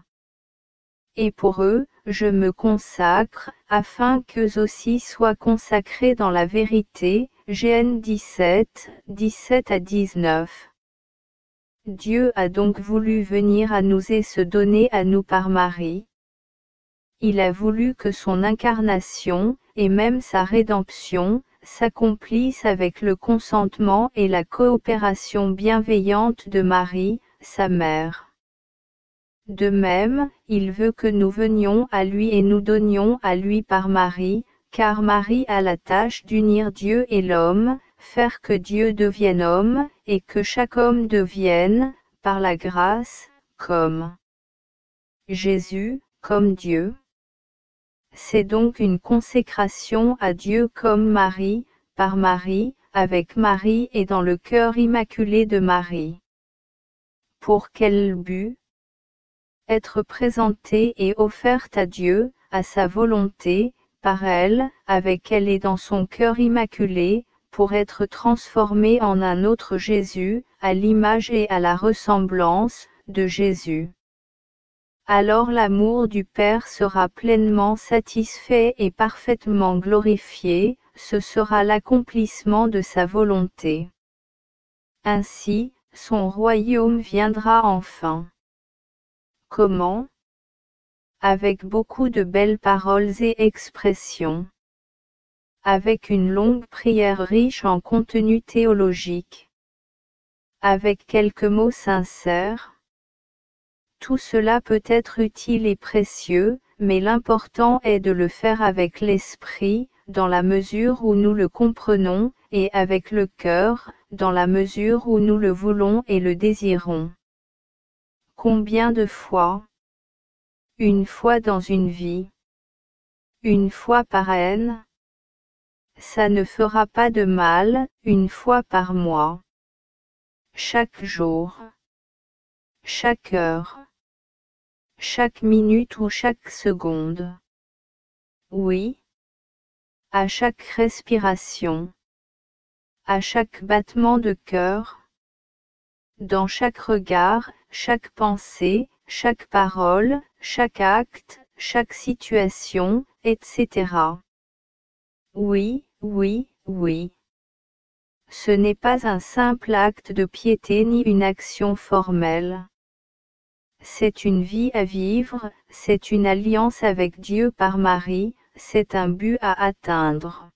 A: Et pour eux, je me consacre, afin qu'eux aussi soient consacrés dans la vérité. » Jean 17, 17 à 19. Dieu a donc voulu venir à nous et se donner à nous par Marie. Il a voulu que son incarnation, et même sa rédemption, s'accomplissent avec le consentement et la coopération bienveillante de Marie, sa mère. De même, il veut que nous venions à lui et nous donnions à lui par Marie, car Marie a la tâche d'unir Dieu et l'homme, faire que Dieu devienne homme, et que chaque homme devienne, par la grâce, comme Jésus, comme Dieu. C'est donc une consécration à Dieu comme Marie, par Marie, avec Marie et dans le cœur immaculé de Marie. Pour quel but ? Être présentée et offerte à Dieu, à sa volonté, par elle, avec elle et dans son cœur immaculé, pour être transformée en un autre Jésus, à l'image et à la ressemblance de Jésus. Alors l'amour du Père sera pleinement satisfait et parfaitement glorifié, ce sera l'accomplissement de sa volonté. Ainsi, son royaume viendra enfin. Comment ? Avec beaucoup de belles paroles et expressions. Avec une longue prière riche en contenu théologique. Avec quelques mots sincères. Tout cela peut être utile et précieux, mais l'important est de le faire avec l'esprit, dans la mesure où nous le comprenons, et avec le cœur, dans la mesure où nous le voulons et le désirons. Combien de fois? Une fois dans une vie. Une fois par an? Ça ne fera pas de mal, une fois par mois. Chaque jour. Chaque heure. Chaque minute ou chaque seconde. Oui. À chaque respiration. À chaque battement de cœur. Dans chaque regard, chaque pensée, chaque parole, chaque acte, chaque situation, etc. Oui, oui, oui. Ce n'est pas un simple acte de piété ni une action formelle. C'est une vie à vivre, c'est une alliance avec Dieu par Marie, c'est un but à atteindre.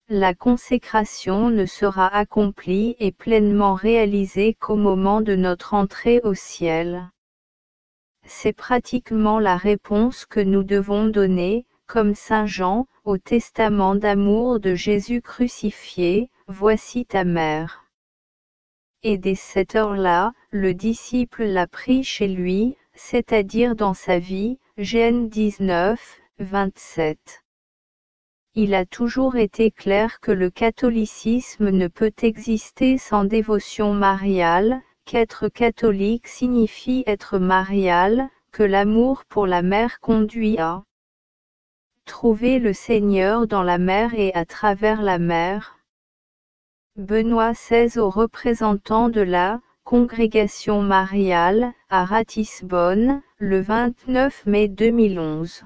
A: La consécration ne sera accomplie et pleinement réalisée qu'au moment de notre entrée au ciel. C'est pratiquement la réponse que nous devons donner, comme Saint Jean, au testament d'amour de Jésus crucifié, « Voici ta mère ». Et dès cette heure-là, le disciple l'a pris chez lui, c'est-à-dire dans sa vie, Jean 19, 27. Il a toujours été clair que le catholicisme ne peut exister sans dévotion mariale, qu'être catholique signifie être marial, que l'amour pour la mère conduit à trouver le Seigneur dans la mère et à travers la mère. Benoît XVI aux représentants de la Congrégation mariale, à Ratisbonne, le 29 mai 2011.